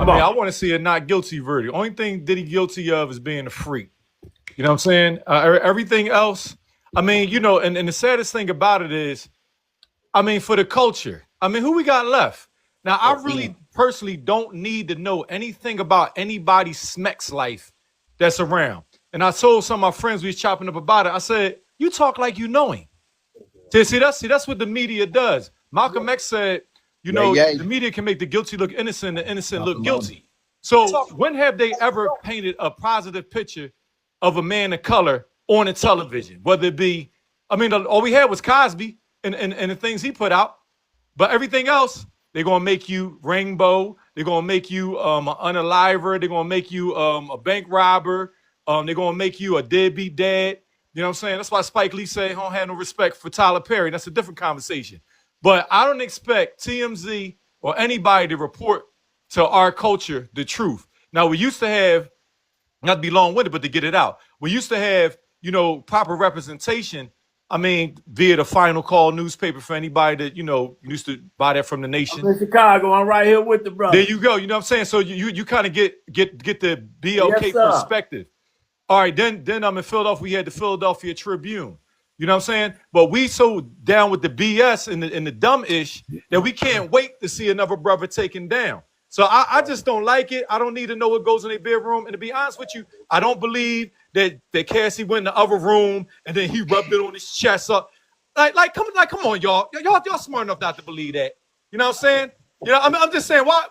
I mean, I want to see a not guilty verdict. Only thing Diddy guilty of is being a freak. You know what I'm saying? Everything else, I mean, you know, and the saddest thing about it is, I mean, for the culture, I mean, who we got left? Now, I really personally don't need to know anything about anybody's Smeck's life that's around. And I told some of my friends we was chopping up about it. I said, you talk like you know him. See, that's what the media does. Malcolm X said, you know, the media can make the guilty look innocent, the innocent look guilty. So when have they ever painted a positive picture of a man of color on the television? Whether it be, I mean, all we had was Cosby and the things he put out. But everything else, they're going to make you rainbow. They're going to make you an unaliver. They're going to make you a bank robber. They're going to make you a deadbeat dad. You know what I'm saying? That's why Spike Lee said he don't have no respect for Tyler Perry. That's a different conversation. But I don't expect TMZ or anybody to report to our culture the truth. Now, we used to have, not to be long-winded, but to get it out, we used to have, you know, proper representation. I mean, via the Final Call newspaper for anybody that, you know, used to buy that from the Nation. I'm in Chicago. I'm right here with the brother. There you go. You know what I'm saying? So you kind of get the BLK perspective. All right, then I'm in Philadelphia. We had the Philadelphia Tribune. You know what I'm saying? But we so down with the BS and the dumb ish that we can't wait to see another brother taken down. So I just don't like it. I don't need to know what goes in their bedroom. And to be honest with you, I don't believe that Cassie went in the other room and then he rubbed it on his chest up. Come on, y'all. Y'all smart enough not to believe that. You know what I'm saying? You know, I'm just saying, why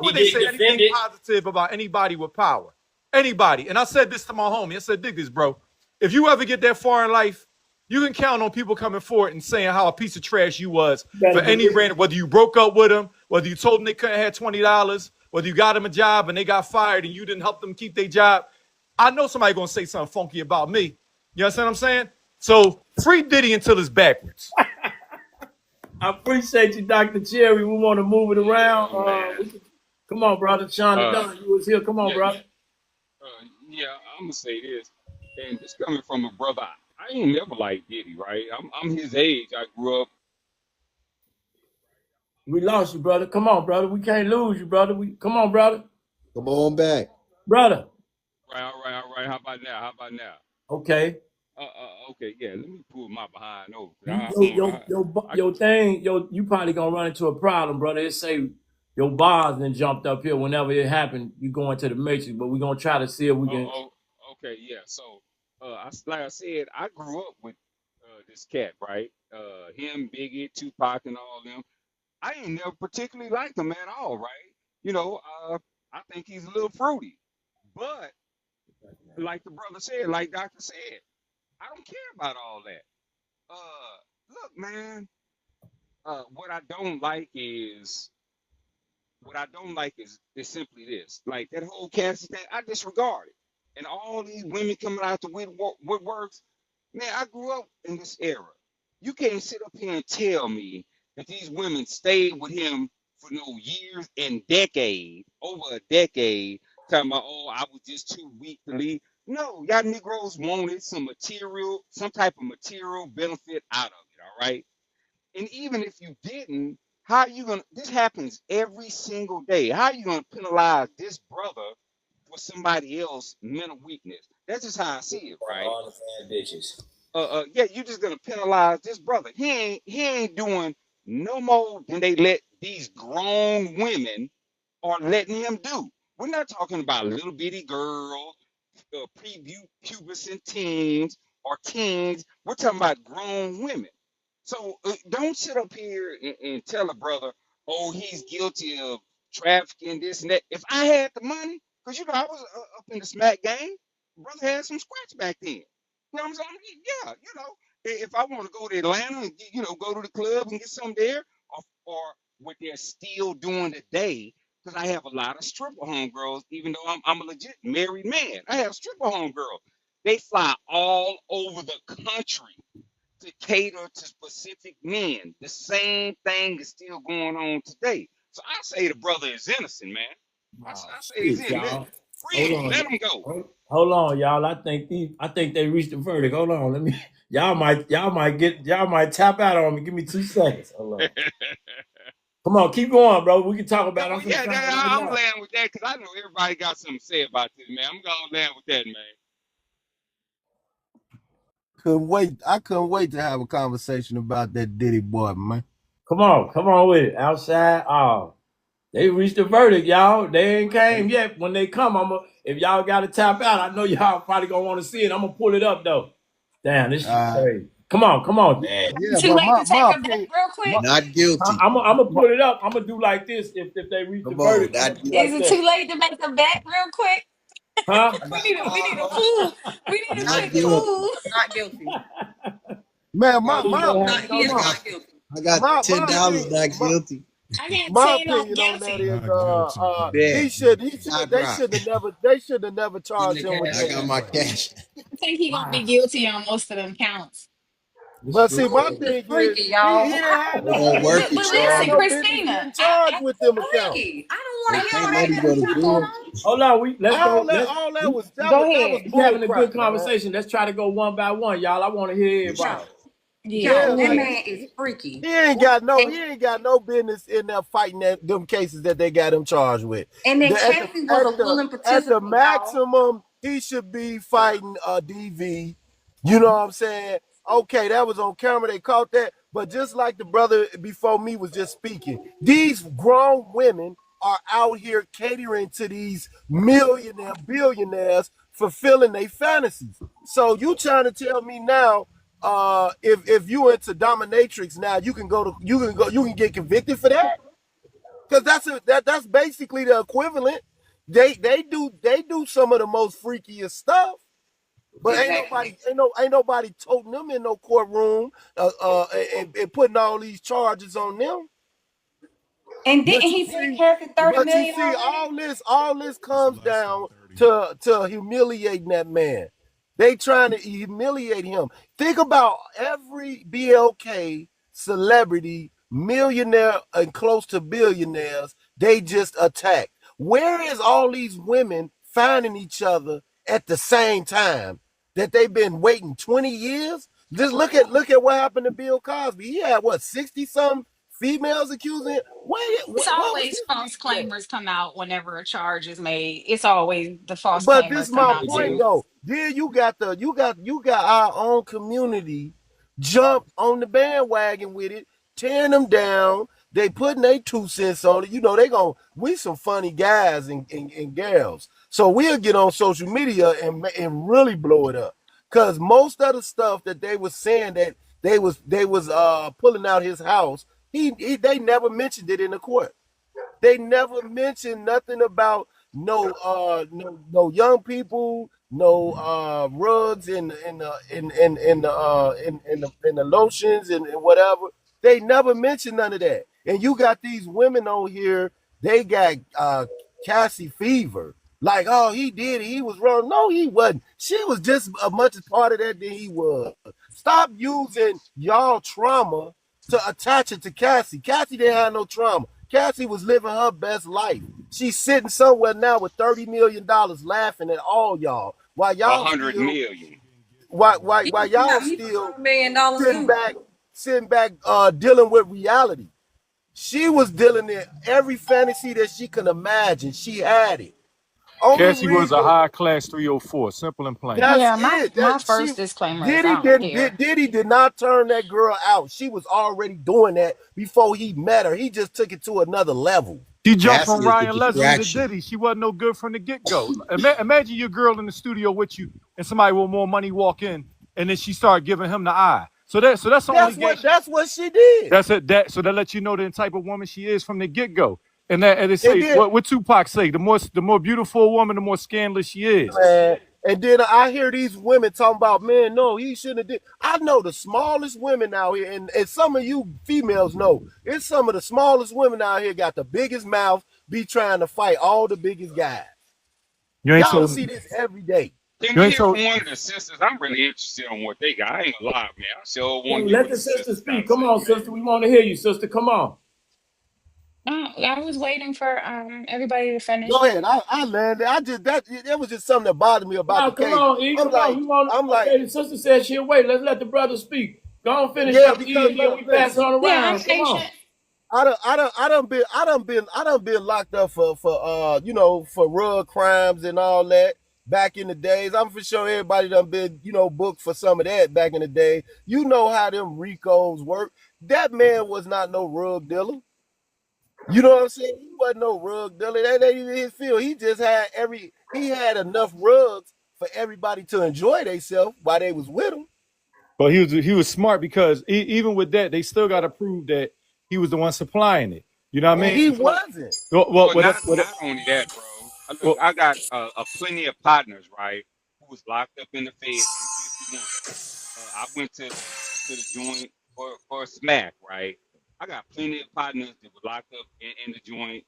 would they say anything positive about anybody with power? Anybody. And I said this to my homie. I said, dig this, bro. If you ever get that far in life, you can count on people coming forward and saying how a piece of trash you was for any random, whether you broke up with them, whether you told them they couldn't have $20, whether you got them a job and they got fired and you didn't help them keep their job. I know somebody gonna say something funky about me. You understand what I'm saying? So free Diddy until it's backwards. I appreciate you, Dr. Cherry. We want to move it around. Come on, brother. Sean Dunn, you was here. Come on, brother. Yeah, I'm gonna say this, and this coming from a brother. I ain't never liked Diddy, right? I'm his age. I grew up. We lost you, brother. Come on, brother. We can't lose you, brother. Come on, brother. Come on back, brother. All right. How about now? Okay. Okay. Yeah. Let me pull my behind over. Your thing. You probably gonna run into a problem, brother. It say your bars then jumped up here. Whenever it happened, you go into the matrix. But we're gonna try to see if we can. Okay. Yeah. So. Like I said, I grew up with this cat, right? Him, Biggie, Tupac, and all them. I ain't never particularly liked him at all, right? You know, I think he's a little fruity. But like the brother said, like Doctor said, I don't care about all that. Look, man, what I don't like is simply this. Like that whole Cassie thing, I disregard it. And all these women coming out the woodworks, man, I grew up in this era. You can't sit up here and tell me that these women stayed with him for no years and decades, over a decade, talking about, oh, I was just too weak to leave. No, y'all Negroes wanted some type of material benefit out of it, all right? And even if you didn't, how are you gonna, this happens every single day. How are you gonna penalize this brother for somebody else's mental weakness? That's just how I see it, right? All the bad bitches. Yeah, you're just gonna penalize this brother. He ain't doing no more than they let these grown women are letting him do. We're not talking about little bitty girls, prepubescent teens or teens. We're talking about grown women. So don't sit up here and tell a brother, oh, he's guilty of trafficking, this and that. If I had the money, because, you know, I was up in the smack game, brother had some scratch back then. You know what I'm saying? Yeah, you know, if I want to go to Atlanta and, you know, go to the club and get some there, or what they're still doing today, because I have a lot of stripper homegirls, even though I'm a legit married man. I have stripper homegirls. They fly all over the country to cater to specific men. The same thing is still going on today. So I say the brother is innocent, man. I say he's innocent. Free him, let him go. Hold on, y'all. I think they reached the verdict. Hold on, let me. Y'all might tap out on me. Give me 2 seconds. Hold on. Come on, keep going, bro. We can talk about it. I'm finna Yeah, turn it right I'm now. laying with that because I know everybody got something to say about this, man. I'm going to land with that, man. I couldn't wait to have a conversation about that Diddy boy, man. Come on with it. Outside. Oh, they reached the verdict, y'all. They ain't came yet. When they come, if y'all got to tap out, I know y'all probably gonna want to see it. I'm gonna pull it up though. Damn, this shit crazy. Come on. Yeah, Too but late my to take my her back opinion, real quick. my, Not guilty. I'm gonna my pull it up. I'm gonna do like this. If they reach the Come on, verdict, I'm gonna not do guilty. Is like it that. too late to make her back real quick? Huh? We need a pool. We need a Not quick guilty. pool. Not guilty. man, I got, He gonna have Not, to he come is I on. got, not guilty. I got my $10. opinion, Not guilty. I got my 10 off opinion on that guilty. is Not guilty, man. he Bet. should Got they rock. should have never Give charged me the him with I cash that got app, my anyway. bro. cash. I think he gonna Wow, be guilty on most of them counts. this But shit see, my It's crazy. thing just is freaky, y'all. he didn't have They no gonna business. work But it, He didn't have listen, Charlie. no business Christina, getting charged with them accounts. Freaky. I don't They want to hear can't all let that him go mess to you got going jail. on. Hold on, All that was that was go ahead. we bull having a crap, good man. conversation. Let's try to go one by one, y'all. I want to hear everybody. Y'all, Yeah. Yeah, that like man is freaky. he And, ain't got no business in there fighting them cases that they got him charged with. and then At the Cassie was a willing at the participant, y'all. maximum, he should be fighting DV. You know what I'm saying? Okay, that was on camera. They caught that. But just like the brother before me was just speaking, these grown women are out here catering to these billionaires, fulfilling their fantasies. So you trying to tell me now, if you into dominatrix now, you can get convicted for that? Because that's basically the equivalent. They do some of the most freakiest stuff. But Exactly. ain't nobody toting them in no courtroom and putting all these charges on them. And didn't But you he pay see, Cassie 30 but you million see, already? all this It's comes less than down 30. to humiliating that man. They trying to humiliate him. Think about every BLK celebrity, millionaire, and close to billionaires they just attacked. Where is all these women finding each other at the same time that they've been waiting 20 years? Just look at what happened to Bill Cosby. He had what 60 some females accusing him. It's What was always his false beef at? claimers come out whenever a charge is made. It's always the false But this claimers is come my out They point do. too. though. Then you got our own community jump on the bandwagon with it, tearing them down. They putting their 2 cents on it. You know, we some funny guys and gals. So we'll get on social media and really blow it up. Cause most of the stuff that they was saying that they was pulling out his house, they never mentioned it in the court. They never mentioned nothing about no young people, no rugs in the lotions and whatever. They never mentioned none of that. And you got these women on here, they got Cassie fever. Like, oh, he did it. He was wrong. No, he wasn't. She was just as much a part of that than he was. Stop using y'all trauma to attach it to Cassie. Cassie didn't have no trauma. Cassie was living her best life. She's sitting somewhere now with $30 million laughing at all y'all. While A y'all hundred still million. while y'all He still $100 million sitting too. back, dealing with reality. She was dealing in every fantasy that she can imagine. She had it. Only Cassie was a reason high class 304, simple and plain. that's Yeah, my it. my That she first disclaimer is Diddy I don't didn't care. Diddy did not turn that girl out. She was already doing that before he met her. He just took it to another level. She jumped from Cassie is the Ryan Leslie to distraction. Diddy. She wasn't no good from the get go. Imagine your girl in the studio with you, and somebody with more money walk in, and then she started giving him the eye. So that's the only game. That's what she did. That's it. So that lets you know the type of woman she is from the get go. And they And say then what Tupac say: the more beautiful a woman, the more scandalous she is. man, and then I hear these women talking about, man, no, he shouldn't have did. I know the smallest women out here, and some of you females know it's some of the smallest women out here got the biggest mouth, be trying to fight all the biggest guys. You ain't Y'all told. see this every day. Can You we ain't hear told. from one of the sisters? I'm really interested on what they got. I ain't gonna lie, man. I sure want to hear Let what the the sister sisters got speak. to Come say, on, man. sister. We want to hear you, sister. Come on. I was waiting for everybody to Go finish. ahead. I landed. That was just something that bothered me about No, the come case. on, E. I'm Come on. like, We want. I'm like, Okay, the sister said she'll wait. Let's let the brother speak. Go on, finish yeah, up, E, because and then we pass it on Yeah, I'm around. Come on. patient. I done been locked up for for rug crimes and all that back in the days. I'm for sure everybody done been, booked for some of that back in the day. You know how them Ricos work. That man was not no rug dealer. You know what I'm saying? He wasn't no rug dealer. That ain't his field. He had enough rugs for everybody to enjoy themselves while they was with him. But he was smart because even with that, they still got to prove that he was the one supplying it. You know what I And mean? he wasn't. Well, not only that, bro. Look, well, I got a plenty of partners, right, who was locked up in the feds in 51. I went to the joint for a smack, right? I got plenty of partners that were locked up in the joint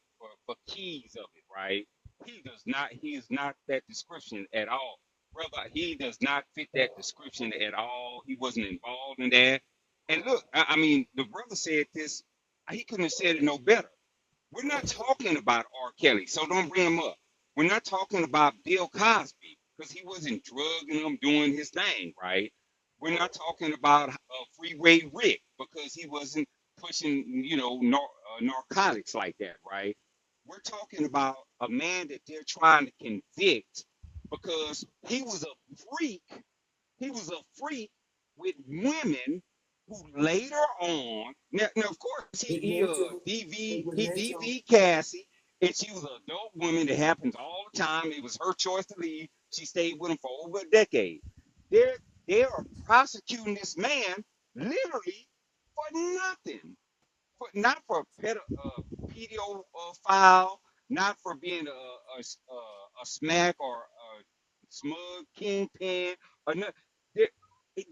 for keys of it, right? He is not that description at all. Brother, he does not fit that description at all. He wasn't involved in that. And look, I mean, the brother said this, he couldn't have said it no better. We're not talking about R. Kelly, so don't bring him up. We're not talking about Bill Cosby because he wasn't drugging them doing his thing, right? We're not talking about Freeway Rick because he wasn't pushing, narcotics like that, right? We're talking about a man that they're trying to convict because he was a freak. He was a freak with women who later on, now of course he DV Cassie, and she was an adult woman. That happens all the time. It was her choice to leave. She stayed with him for over a decade. They're they are prosecuting this man literally for nothing, not for pedophile, not for being a smack or a smug kingpin, or not. They're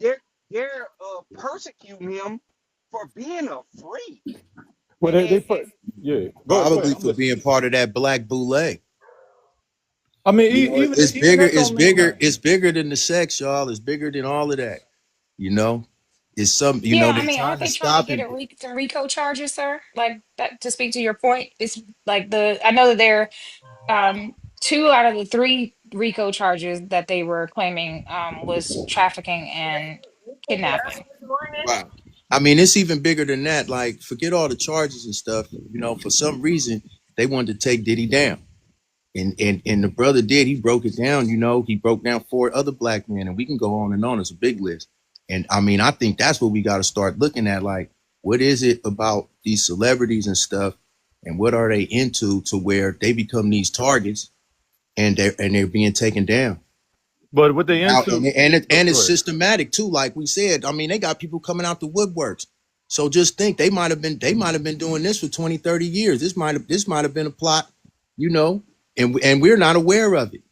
they're they're persecuting him for being a freak. well, they put And yeah. Go ahead. Probably I'm for listening. being part of that black boule. I mean, You know, it's even bigger, that it's don't mean bigger, nothing. it's bigger than the sex, y'all. It's bigger than all of that. You know, it's some, Yeah, I they mean, aren't trying to they trying to stop get it. some RICO charges, sir? Like that, to speak to your point, it's like I know that there two out of the three RICO charges that they were claiming was trafficking and kidnapping. Wow. I mean, it's even bigger than that. Like, forget all the charges and stuff. For some reason, they wanted to take Diddy down. And the brother did. He broke it down. He broke down 4 other black men, and we can go on and on. It's a big list. And I mean, I think that's what we got to start looking at. Like, what is it about these celebrities and stuff, and what are they into to where they become these targets and they're being taken down? But what they Out and into? and Go it's ahead. systematic too. Like we said, I mean, they got people coming out the woodworks. So just think they might have been doing this for 20, 30 years. This might have been a plot, you know, and we're not aware of it.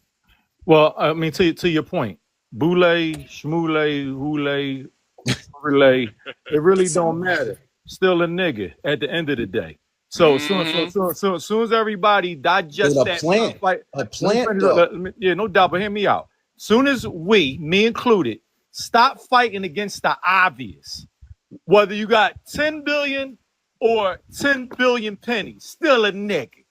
Well, I mean, to your point, boule, schmoule, hule, relay, it really don't matter. Still a nigga at the end of the day. So mm-hmm. as soon as everybody But digest that, stop fight. a Let me plant finish. though. Yeah, no doubt. But hear me out. Soon as we, me included, stop fighting against the obvious, whether you got 10 billion or 10 billion pennies, still a nigga.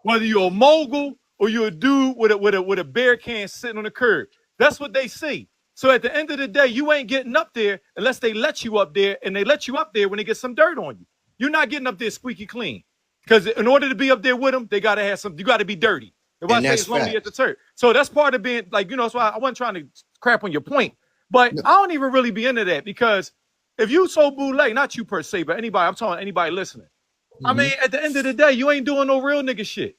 Whether you're a mogul or you're a dude with a beer can sitting on the curb. That's what they see. So at the end of the day, you ain't getting up there unless they let you up there, and they let you up there when they get some dirt on you. You're not getting up there squeaky clean. Because in order to be up there with them, they gotta have some, you gotta be dirty. If I And say that's it's lonely at the facts. church. So that's part of being like, so I wasn't trying to crap on your point. But No, I don't even really be into that because if you so boule, not you per se, but anybody, I'm talking anybody listening. I mhm. mean, at the end of the day, you ain't doing no real nigga shit.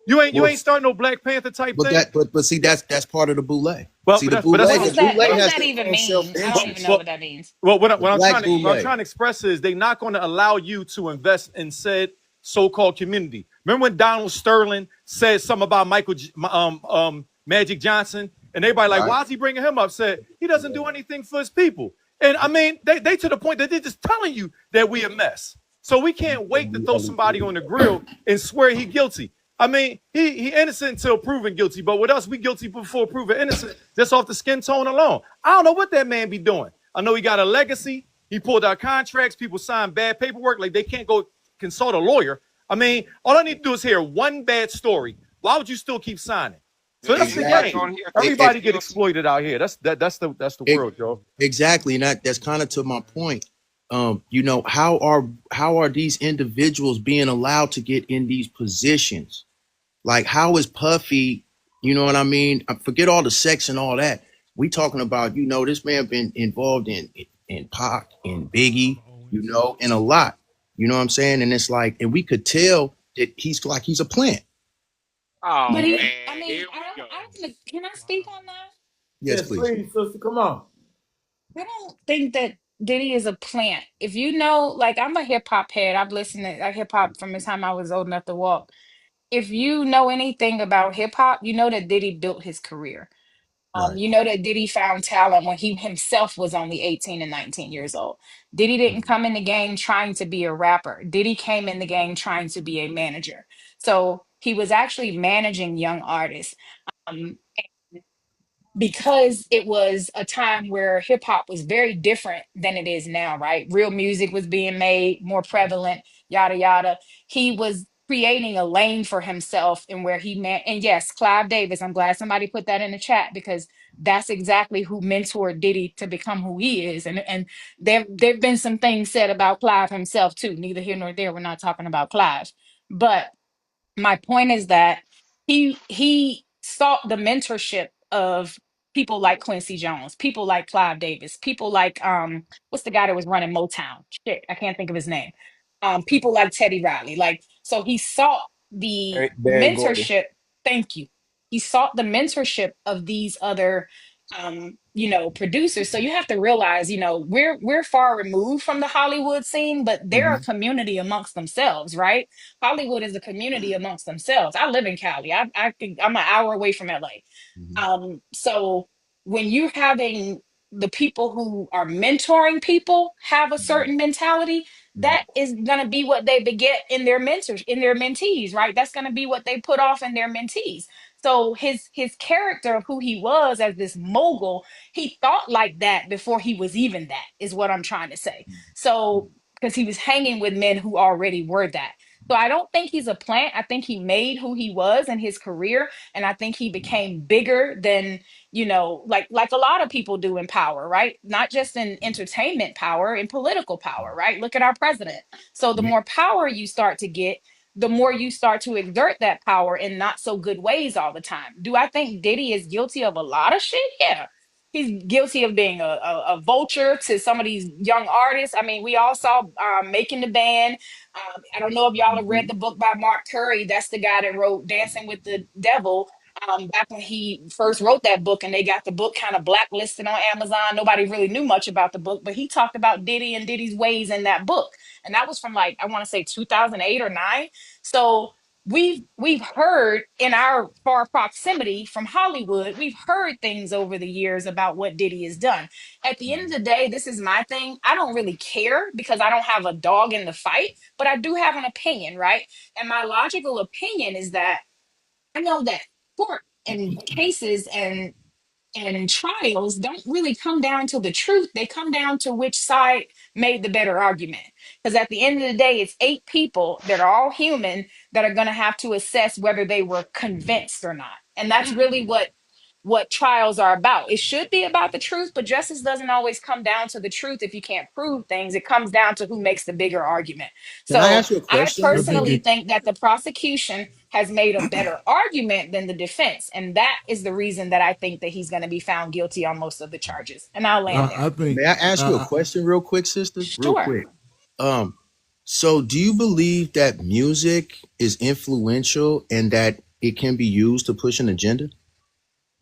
You Well, ain't starting no Black Panther type but thing. but see, that's part of the boule. Well, See, the but boule, that's What what the does I'm. that? boule What does has that their even own self mean? I don't even interest. know Well, what that means. well, what, The what I'm black trying to what I'm boule. trying to express is they not going to allow you to invest in said so-called community. Remember when Donald Sterling said something about Magic Johnson, and everybody like, Right. why is he bringing him up? Said he doesn't do anything for his people. And I mean, they to the point that they're just telling you that we a mess. So we can't wait to throw somebody on the grill and swear he guilty. I mean, he innocent until proven guilty, but with us, we guilty before proven innocent, just off the skin tone alone. I don't know what that man be doing. I know he got a legacy. He pulled out contracts. People signed bad paperwork. Like they can't go consult a lawyer. I mean, all I need to do is hear one bad story. Why would you still keep signing? So that's the Anybody Exactly. game. on here think It, he's Everybody get guilty? exploited out here. That's the it, world, Joe. exactly. And that's kind of to my point. You know, how are these individuals being allowed to get in these positions? Like, how is Puffy? You know what I mean? Forget all the sex and all that. We talking about, you know, this man been involved in Pac and Biggie, you know, and a lot. You know what I'm saying? And it's like, and we could tell that he's a plant. Oh But You know? he, I man, mean, here we go. I don't, can I speak on that? Yes, Yes, please. please, sister. Come on. I don't think that Diddy is a plant. If you know, like I'm a hip hop head. I've listened to hip hop from the time I was old enough to walk. If you know anything about hip hop, you know that Diddy built his career. Right. You know that Diddy found talent when he himself was only 18 and 19 years old. Diddy didn't come in the game trying to be a rapper. Diddy came in the game trying to be a manager. So he was actually managing young artists. Um, because it was a time where hip hop was very different than it is now, right? Real music was being made, more prevalent, yada yada. He was creating a lane for himself and where he meant, and yes, Clive Davis, I'm glad somebody put that in the chat because that's exactly who mentored Diddy to become who he is. And there've been some things said about Clive himself too. Neither here nor there. We're not talking about Clive. But my point is that he sought the mentorship of people like Quincy Jones, people like Clive Davis, people like what's the guy that was running Motown? Shit, I can't think of his name. People like Teddy Riley. Like so he sought the Barry Gordy. mentorship. Thank you. He sought the mentorship of these other you know, producers. So you have to realize, you know, we're far removed from the Hollywood scene, but they're a Mm-hmm. community amongst themselves, right? Hollywood is a community amongst themselves. I live in Cali. I'm an hour away from LA. Mm-hmm. So when you're having the people who are mentoring people have a certain mentality, Mm-hmm. that is going to be what they beget in their mentors, in their mentees, right? That's going to be what they put off in their mentees. So his character of who he was as this mogul, he thought like that before he was even that, is what I'm trying to say. So because he was hanging with men who already were that. So I don't think he's a plant. I think he made who he was in his career, and I think he became bigger than, you know, like a lot of people do in power, right? Not just in entertainment power, in political power, right? Look at our president. So the Yeah. more power you start to get, the more you start to exert that power in not so good ways all the time. Do I think Diddy is guilty of a lot of shit? Yeah. He's guilty of being a vulture to some of these young artists. I mean, we all saw Making the Band. I don't know if y'all have read the book by Mark Curry. That's the guy that wrote Dancing with the Devil. Back when he first wrote that book, and they got the book kind of blacklisted on Amazon. Nobody really knew much about the book, but he talked about Diddy and Diddy's ways in that book. And that was from like, I want to say 2008 or 9. So we've heard in our far proximity from Hollywood, we've heard things over the years about what Diddy has done. At the end of the day, this is my thing. I don't really care because I don't have a dog in the fight, but I do have an opinion, right? And my logical opinion is that I know that court and cases and trials don't really come down to the truth. They come down to which side made the better argument. Because at the end of the day, it's 8 people that are all human that are going to have to assess whether they were convinced or not. And that's really what trials are about. It should be about the truth, but justice doesn't always come down to the truth if you can't prove things. It comes down to who makes the bigger argument. Can I So ask you a I question I real think quick? personally it. think that the prosecution has made a better argument than the defense. And that is the reason that I think that he's going to be found guilty on most of the charges. And I'll land there. I think. May I ask you a Uh, question real quick, sister? Real Sure. quick. Um, so do you believe that music is influential and that it can be used to push an agenda?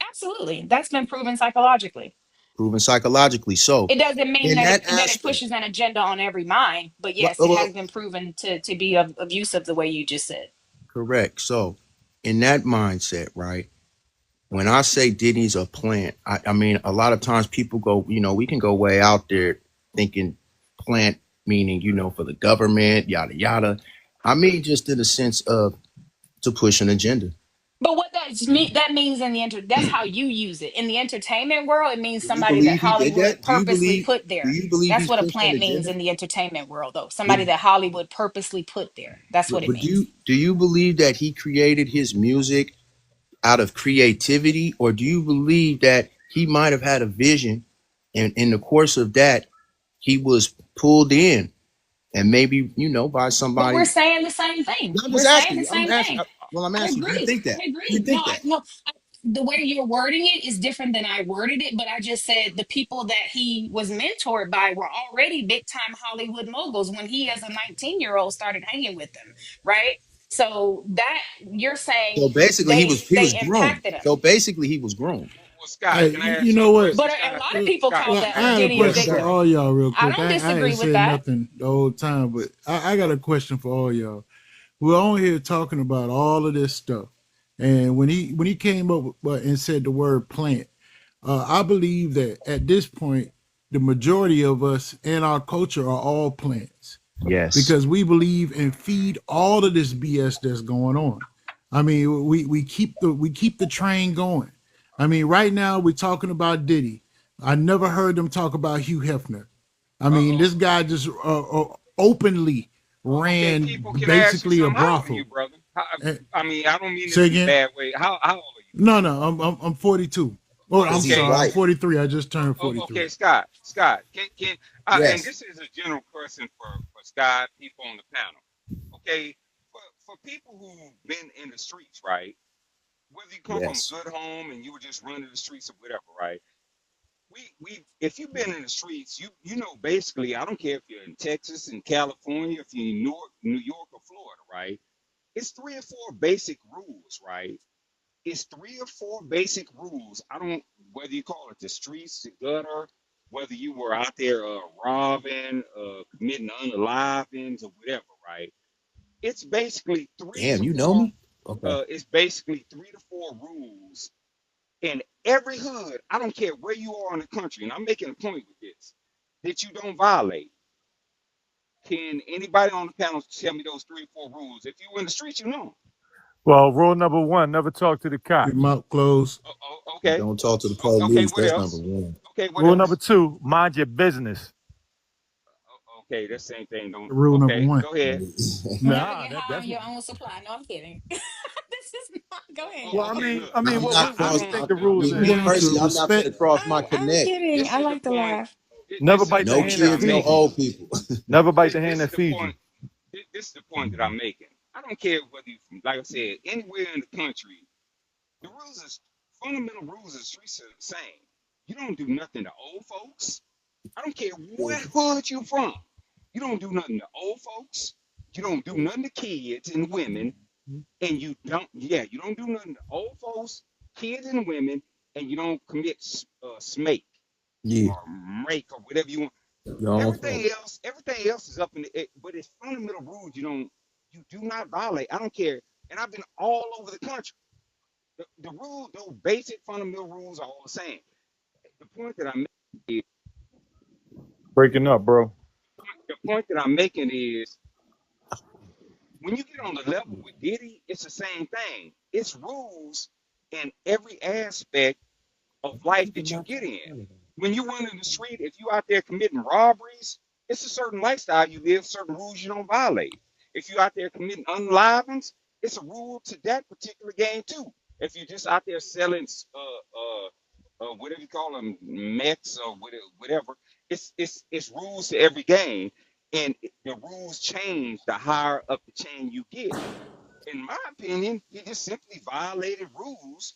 Absolutely. That's been proven psychologically. Proven psychologically. So It doesn't mean in that that it aspect, pushes an agenda on every mind, but well, yes, it well, has been proven to be of use of the way you just said. correct. So in that mindset, right? When I say Diddy's a plant, I mean a lot of times people go, you know, we can go way out there thinking plant meaning, you know, for the government, yada yada. I mean just in the sense of to push an agenda. But what that means in the that's how you use it. In the entertainment world, it means Do you somebody that believe he did Hollywood that? purposely put Do there. you believe That's he's what a pushing an plant means agenda? in the entertainment world, though. Somebody But, that Hollywood purposely put there. That's what it but means. do you believe that he created his music out of creativity, or do you believe that he might have had a vision and in the course of that he was pulled in and maybe, by But somebody. we're saying the same thing. No, I'm We're just saying the asking. same thing. I'm I asking. Do you agree. think that? I Do you agree. think that? The way you're wording it is different than I worded it, but I just said the people that he was mentored by were already big time Hollywood moguls when he, as a 19-year-old, started hanging with them, right? So that you're saying So basically, he was they groomed. impacted him. So basically, he was groomed. Well, Scott, Hey, can I you ask you know a what? question, But a Scott? lot of people Scott, call Well, can that I I ask had you a a Diddy a question question, for bro? victim. all y'all real I quick. don't I disagree ain't with said that. nothing the whole time, but I got a question for all y'all. We're on here talking about all of this stuff. And when he came up and said the word plant, I believe that at this point, the majority of us and our culture are all plants Yes. because we believe and feed all of this BS that's going on. I mean, we keep the train going. I mean, right now we're talking about Diddy. I never heard them talk about Hugh Hefner. I mean, Uh-oh. this guy just openly Okay, ran people, can I ask you basically a something? How old are you, brothel. brother? Eh, I mean, I don't mean this Say in a again? bad way. How old are you? No, I'm 42. Oh, I'm Because he's sorry, Okay, I'm white. 43. I just turned okay, 43. Scott, and Yes. this is a general question for Scott, people on the panel. Okay, for people who've been in the streets, right? Whether you come from Yes. a good home and you were just running the streets or whatever, right? If you've been in the streets, you know basically. I don't care if you're in Texas, in California, if you're in New York or Florida, right? It's three or four basic rules, right? It's three or four basic rules. I don't whether you call it the streets, the gutter, whether you were out there robbing, committing unalivings or whatever, right? It's basically three Damn, to you know four. me? Okay. It's basically three to four rules in every hood. I don't care where you are in the country, and I'm making a point with this that you don't violate. Can anybody on the panel tell me those three or four rules? If you were in the streets, you know 'em. Well, rule number one: never talk to the Your cops. mouth closed. Okay. Don't talk to the Okay. police. What That's number else? one. Okay. What Rule number else? two: mind your business. Okay, that's the same thing. Don't. Rule number Okay, one. go ahead. Never Nah, get high on that's your own supply. No, I'm kidding. This is not. Go ahead, well. y'all. I Okay, mean, look, I mean, I'm what not what, I what do cross. you don't. think the rules We're is? Me down to personally, I'm not respect. finna cross my I'm connect. kidding. This I is the like to point. laugh. Never This is bite the the No point hand that that I'm kids, no feeds you. making. old people. Never bite the hand This that is the feeds you. point. This is the point that I'm making. I don't care whether you, from, like I said, anywhere in the country. The rules is fundamental rules of the streets are the same. You don't do nothing to old folks. I don't care what hood you from. You don't do nothing to old folks. You don't do nothing to kids and women, and you don't do nothing to old folks, kids and women, and you don't commit smake Yeah, or make or whatever you want. your own fault. Everything else is up in the, but it's fundamental rules you do not violate. I don't care, and I've been all over the country. The rule, those basic fundamental rules are all the same. The point that I'm making, Breaking up, bro. the point that I'm making is when you get on the level with Diddy, it's the same thing. It's rules in every aspect of life that you get in. When you run in the street, if you out there committing robberies, it's a certain lifestyle you live, certain rules you don't violate. If you out there committing unlivings, it's a rule to that particular game too. If you're just out there selling whatever you call them, mechs or whatever, it's rules to every game, and the rules change the higher up the chain you get. In my opinion, he just simply violated rules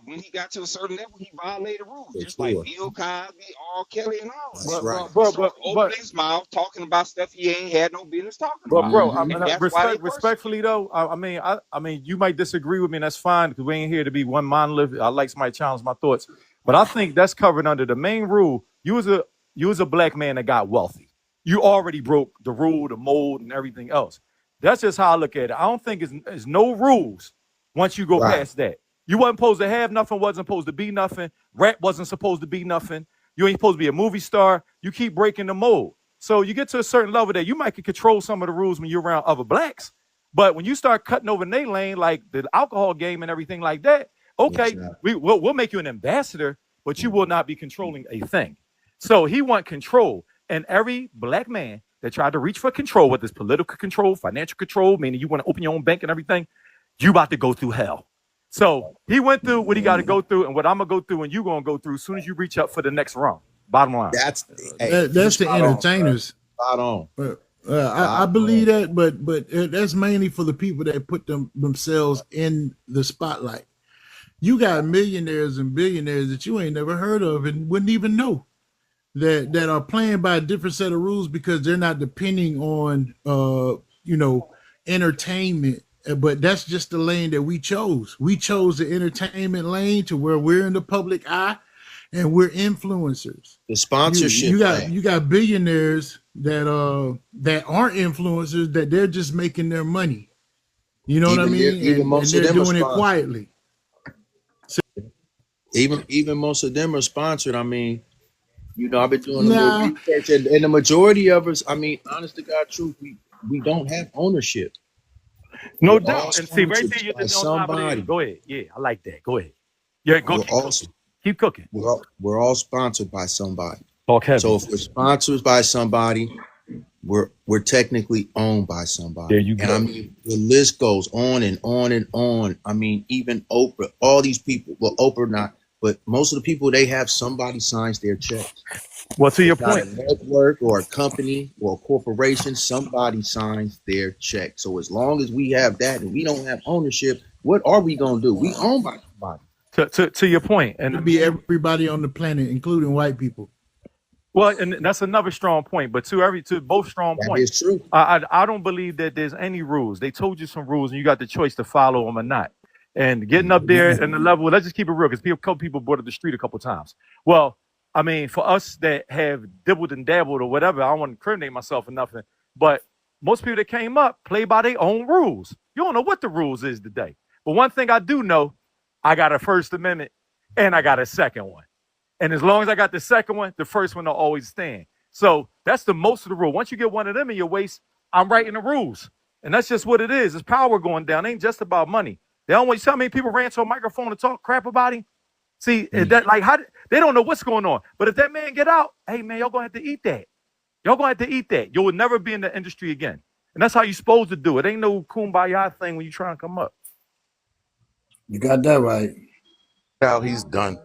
when he got to a certain level, he violated rules, For just like sure. Bill Cosby, R. Kelly, and all of That's them. But right. but He bro, started but opening but his mouth, talking about stuff he ain't had no business talking but about, bro, and Hmm. that's why they respectfully persecuted him. though, I mean, you might disagree with me, and that's fine because we ain't here to be one monolith. I like somebody challenge my thoughts, but I think that's covered under the main rule. You was a black man that got wealthy. You already broke the rule, the mold, and everything else. That's just how I look at it. I don't think it's no rules once you go Right. past that. You wasn't supposed to have nothing, wasn't supposed to be nothing. Rap wasn't supposed to be nothing. You ain't supposed to be a movie star. You keep breaking the mold. So you get to a certain level that you might can control some of the rules when you're around other blacks. But when you start cutting over their lane, like the alcohol game and everything like that, That's okay, right. we'll make you an ambassador, but you will not be controlling a thing. So he want control. And every black man that tried to reach for control, whether it's political control, financial control, meaning you want to open your own bank and everything, you about to go through hell. So he went through what he got to go through and what I'm gonna go through and you gonna go through as soon as you reach up for the next rung. Bottom line. That's hey, you That's the spot on, bro. entertainers. Spot on. But I Spot believe on. that, but that's mainly for the people that put themselves in the spotlight. You got millionaires and billionaires that you ain't never heard of and wouldn't even know that are playing by a different set of rules because they're not depending on entertainment. But that's just the lane that we chose. We chose the entertainment lane to where we're in the public eye and we're influencers. The sponsorship. You got billionaires that aren't influencers, that they're just making their money. You know what I mean? Even most and of they're them are doing it sponsored. quietly. Even most of them are sponsored. I mean, I've been doing a little research, and the majority of us, I mean, honest to God, truth, we don't have ownership. No doubt. And see, right there, you're on somebody. Go ahead. Yeah, I like that. Go ahead. Yeah, keep cooking. We're all sponsored by somebody. Talk heavy. So if we're sponsored by somebody, we're technically owned by somebody. There you go. And I mean, the list goes on and on and on. I mean, even Oprah, all these people. Well, Oprah not, but most of the people, they have somebody signs their checks. Well, to your point, a network or a company or a corporation, somebody signs their check. So as long as we have that and we don't have ownership, what are we gonna do? We own by somebody. To your point, and it'll be everybody on the planet, including white people. Well, and that's another strong point. But to both strong points, it's true. I don't believe that there's any rules. They told you some rules, and you got the choice to follow them or not. And getting up there and the level, let's just keep it real, because people brought up the street a couple times. Well, I mean, for us that have dibbled and dabbled or whatever, I don't want to incriminate myself or nothing, but most people that came up play by their own rules. You don't know what the rules is today. But one thing I do know, I got a First Amendment and I got a second one. And as long as I got the second one, the first one will always stand. So that's the most of the rule. Once you get one of them in your waist, I'm writing the rules. And that's just what it is. It's power going down. It ain't just about money. They don't want you see how many people ran to a microphone to talk crap about him. See, that like how they don't know what's going on. But if that man get out, hey man, y'all gonna have to eat that. Y'all gonna have to eat that. You will never be in the industry again. And that's how you're supposed to do it. Ain't no kumbaya thing when you try and come up. You got that right. Now he's done.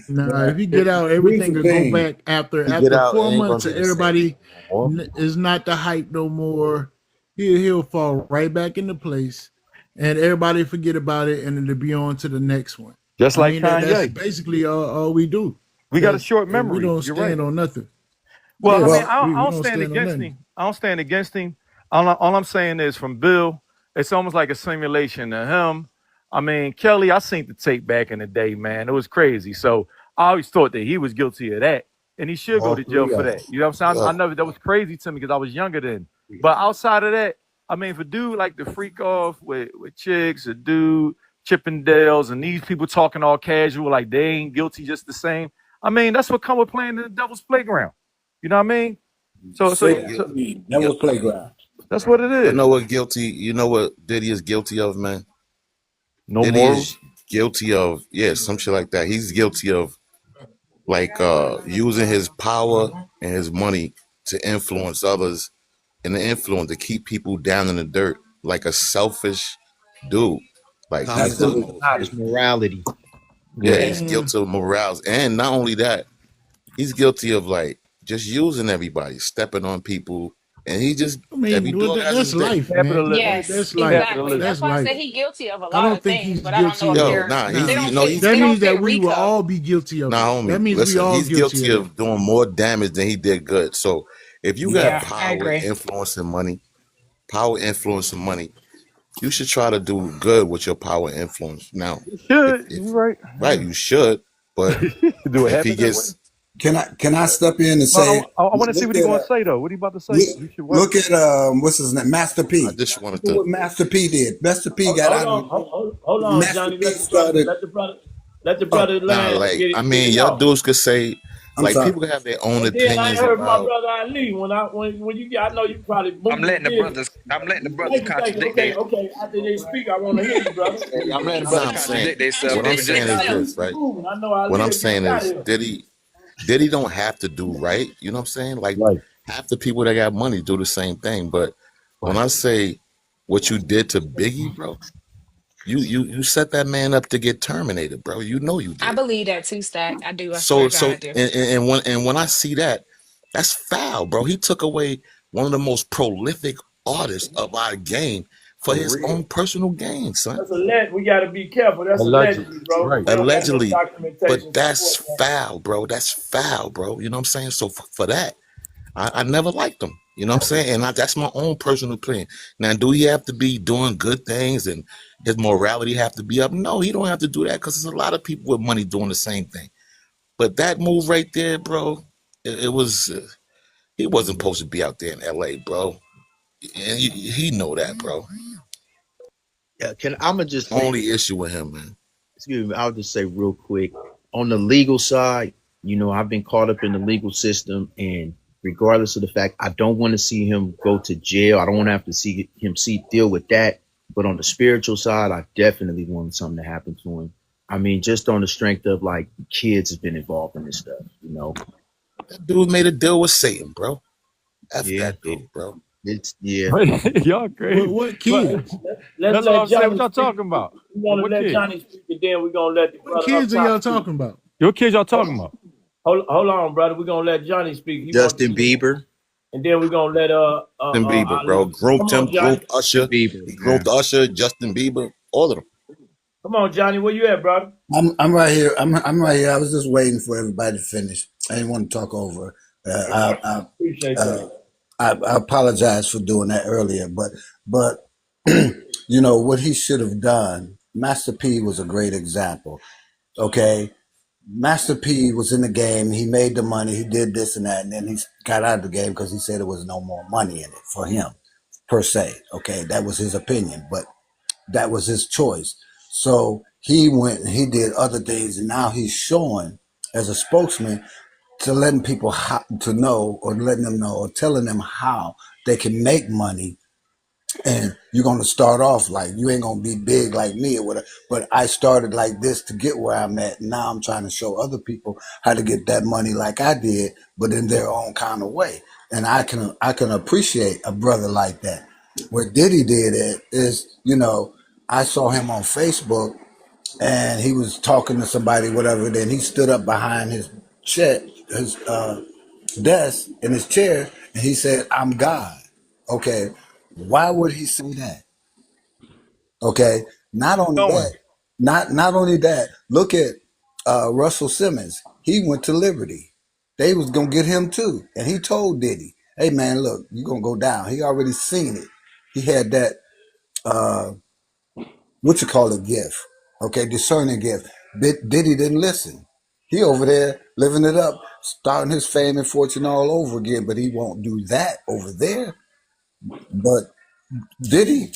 Nah, if you get out, everything will go back after 4 months. Everybody is not the hype no more. He'll fall right back into place, and everybody forget about it, and it'll be on to the next one. Just like Kanye. That's basically all we do. We got a short memory. We don't stand on nothing. Well, I mean, I don't stand against him. I don't stand against him. All I'm saying is, from Bill, it's almost like a simulation to him. I mean, Kelly, I seen the tape back in the day, man. It was crazy. So I always thought that he was guilty of that, and he should go to jail for that. You know what I'm saying? I know that was crazy to me because I was younger then. But outside of that, I mean, for dude like the freak off with chicks, a dude, Chippendales, and these people talking all casual like they ain't guilty just the same. I mean, that's what come with playing in the devil's playground. You know what I mean? So Devil's playground. That's what it is. You know what Diddy is guilty of, man? No Diddy more. is guilty of, some shit like that. He's guilty of using his power and his money to influence others and to keep people down in the dirt, like a selfish dude. Like his morality. Yeah, he's guilty of morals. And not only that, he's guilty of just using everybody, stepping on people. And he just, that's life, man. Yes, that's life. Exactly. That's why I say he's guilty of a lot of things, but I don't know if that means that we will all be guilty of it. Homie, that means we all he's guilty of doing more damage than he did good. So if you got power, influence, and money, you should try to do good with your power and influence. Now, you should, but if he gets... Can I step in and say? I want to see what he's going to say though. What are you about to say? Look at what's his name, Master P. I just wanted to. What Master P did. Master P got out. Hold on, Johnny. Let the brother land. I mean, y'all dudes could say. People have their own opinions. I heard my brother Ali when you get. I know you probably. I'm letting the brothers contradict. Okay. After they speak, I want to hear you, brother. I'm letting the brothers contradict themselves. What I'm saying is this, right? What I'm saying is Diddy don't have to do right. You know what I'm saying? Half the people that got money do the same thing. But when I say what you did to Biggie, bro, You set that man up to get terminated, bro. You know you I did. believe that too, Stack. I do. I swear to God, I do. And when I see that, that's foul, bro. He took away one of the most prolific artists of our game for his own personal gain, son. That's we got to be careful. That's Allegedly, allegedly, bro. right? We don't got no Allegedly, but documentation that's support that. foul, bro. That's foul, bro. You know what I'm saying? So for that, I never liked him. You know what I'm saying? And that's my own personal opinion. Now, do he have to be doing good things and his morality have to be up? No, he don't have to do that because there's a lot of people with money doing the same thing. But that move right there, bro, it was he wasn't supposed to be out there in L.A., bro. And he know that, bro. Yeah, I'ma just say, Only issue with him, man. excuse me, I'll just say real quick. On the legal side, I've been caught up in the legal system, and regardless of the fact, I don't want to see him go to jail. I don't want to have to see him deal with that. But on the spiritual side, I definitely want something to happen to him. I mean, just on the strength of like kids has been involved in this stuff. That dude made a deal with Satan, bro. F Yeah, that dude, bro. it's yeah. Y'all crazy. What kids? Let's That's what let I'm saying. Johnny What y'all speak. talking about? We want to What let kids? Johnny speak, and then we're gonna let the What brother kids up are y'all top speak. talking about? What kids y'all talking about? Hold on, brother. We're gonna let Johnny speak. He wants to Justin speak. Bieber. And then we're gonna let Justin Bieber, bro. Ali. Come Groomed him, on, Johnny. groomed Usher. Bieber, He man. groomed Usher, Justin Bieber, all of them. Come on, Johnny. Where you at, brother? I'm right here. I'm right here. I was just waiting for everybody to finish. I didn't want to talk over. Appreciate Uh, that. I apologize for doing that earlier, but what he should have done. Master P was a great example. Okay, Master P was in the game. He made the money. He did this and that, and then he got out of the game because he said there was no more money in it for him, per se. Okay, that was his opinion, but that was his choice. So he went and he did other things, and now he's showing as a spokesman to letting people to know, or letting them know, or telling them how they can make money. And you're gonna start off like you ain't gonna be big like me or whatever. But I started like this to get where I'm at. And now I'm trying to show other people how to get that money like I did, but in their own kind of way. And I can appreciate a brother like that. What Diddy did it is, I saw him on Facebook and he was talking to somebody, whatever. Then he stood up behind his desk in his chair, and he said, "I'm God." Okay, why would he say that? Okay, not only Going. that, not only that. Look at Russell Simmons. He went to Liberty. They was gonna get him too, and he told Diddy, "Hey man, look, you're gonna go down." He already seen it. He had that uh, gift. Okay, discerning gift. Diddy didn't listen. He over there living it up, starting his fame and fortune all over again, but he won't do that over there. But Diddy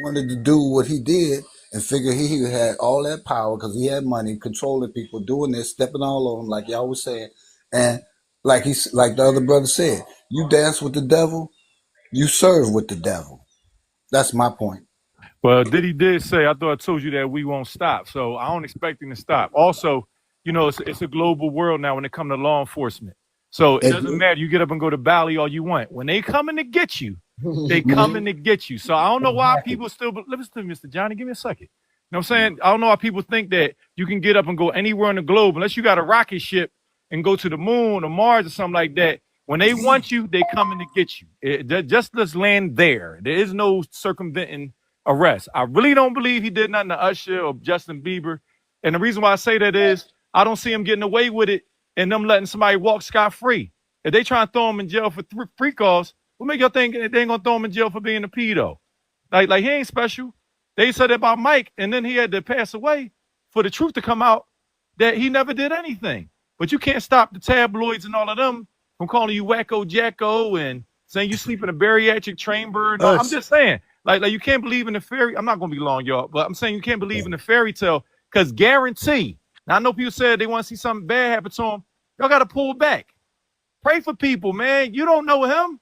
wanted to do what he did and figure he had all that power because he had money, controlling people, doing this, stepping all over them, like y'all was saying. And like the other brother said, you dance with the devil, you serve with the devil. That's my point. Well, Diddy did say, I thought I told you that we won't stop. So I don't expect him to stop. Also, it's a global world now when it comes to law enforcement. So it doesn't matter. You get up and go to Bali all you want. When they coming to get you, they coming to get you. So I don't know why people still, listen to me, Mr. Johnny, give me a second. You know what I'm saying? I don't know why people think that you can get up and go anywhere on the globe unless you got a rocket ship and go to the moon or Mars or something like that. When they want you, they coming to get you. Just let's land there. There is no circumventing arrest. I really don't believe he did nothing to Usher or Justin Bieber. And the reason why I say that is I don't see him getting away with it and them letting somebody walk scot-free. If they try to throw him in jail for free calls, what make y'all think they ain't gonna throw him in jail for being a pedo? Like he ain't special. They said that about Mike, and then he had to pass away for the truth to come out that he never did anything. But you can't stop the tabloids and all of them from calling you wacko jacko and saying you sleep in a bariatric chamber. No, I'm just saying. Like you can't believe in the fairy. I'm not gonna be long, y'all, but I'm saying you can't believe in the fairy tale because guarantee. Now I know people said they want to see something bad happen to them. Y'all got to pull back. Pray for people, man. You don't know him.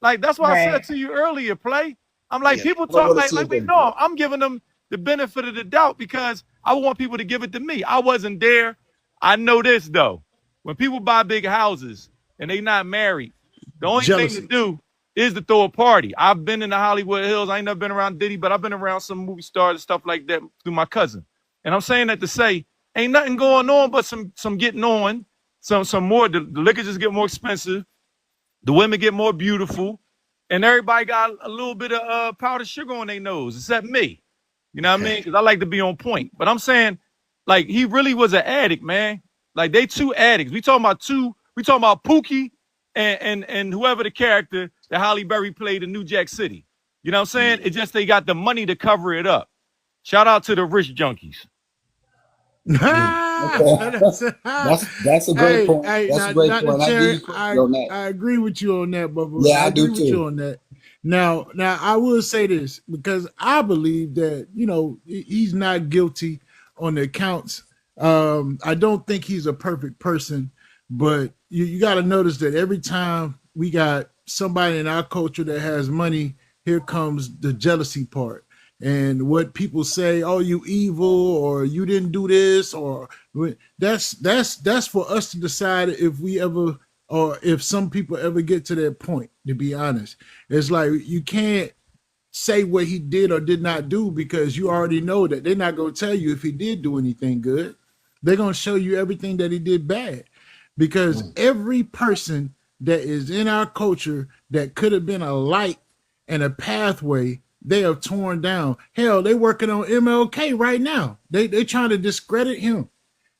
Like that's why I said to you earlier, play. I'm like people talk like we know him. I'm giving them the benefit of the doubt because I want people to give it to me. I wasn't there. I know this though. When people buy big houses and they not married, the only thing to do is to throw a party. I've been in the Hollywood Hills. I ain't never been around Diddy, but I've been around some movie stars and stuff like that through my cousin. And I'm saying that to say, ain't nothing going on but some getting on, some more. The liquor just get more expensive. The women get more beautiful, and everybody got a little bit of powdered sugar on their nose, except me. You know what I mean? Because I like to be on point. But I'm saying, like, he really was an addict, man. Like, they two addicts. We talking about two. We talking about Pookie and whoever the character that Halle Berry played in New Jack City. You know what I'm saying? It's just they got the money to cover it up. Shout out to the rich junkies. Okay. That's a great Hey, point. hey, That's a now, great Dr. point. I give Terry, you credit on that. I agree with you on that, Bubba. Yeah, I I agree do with you too. on that. Now, I will say this because I believe that he's not guilty on the accounts. I don't think he's a perfect person, but you got to notice that every time we got somebody in our culture that has money, here comes the jealousy part. And what people say, oh, you evil, or you didn't do this, or that's for us to decide if we ever, or if some people ever get to that point. To be honest, it's like you can't say what he did or did not do because you already know that they're not going to tell you if he did do anything good. They're going to show you everything that he did bad, because every person that is in our culture that could have been a light and a pathway, they have torn down. Hell, they working on MLK right now. They trying to discredit him.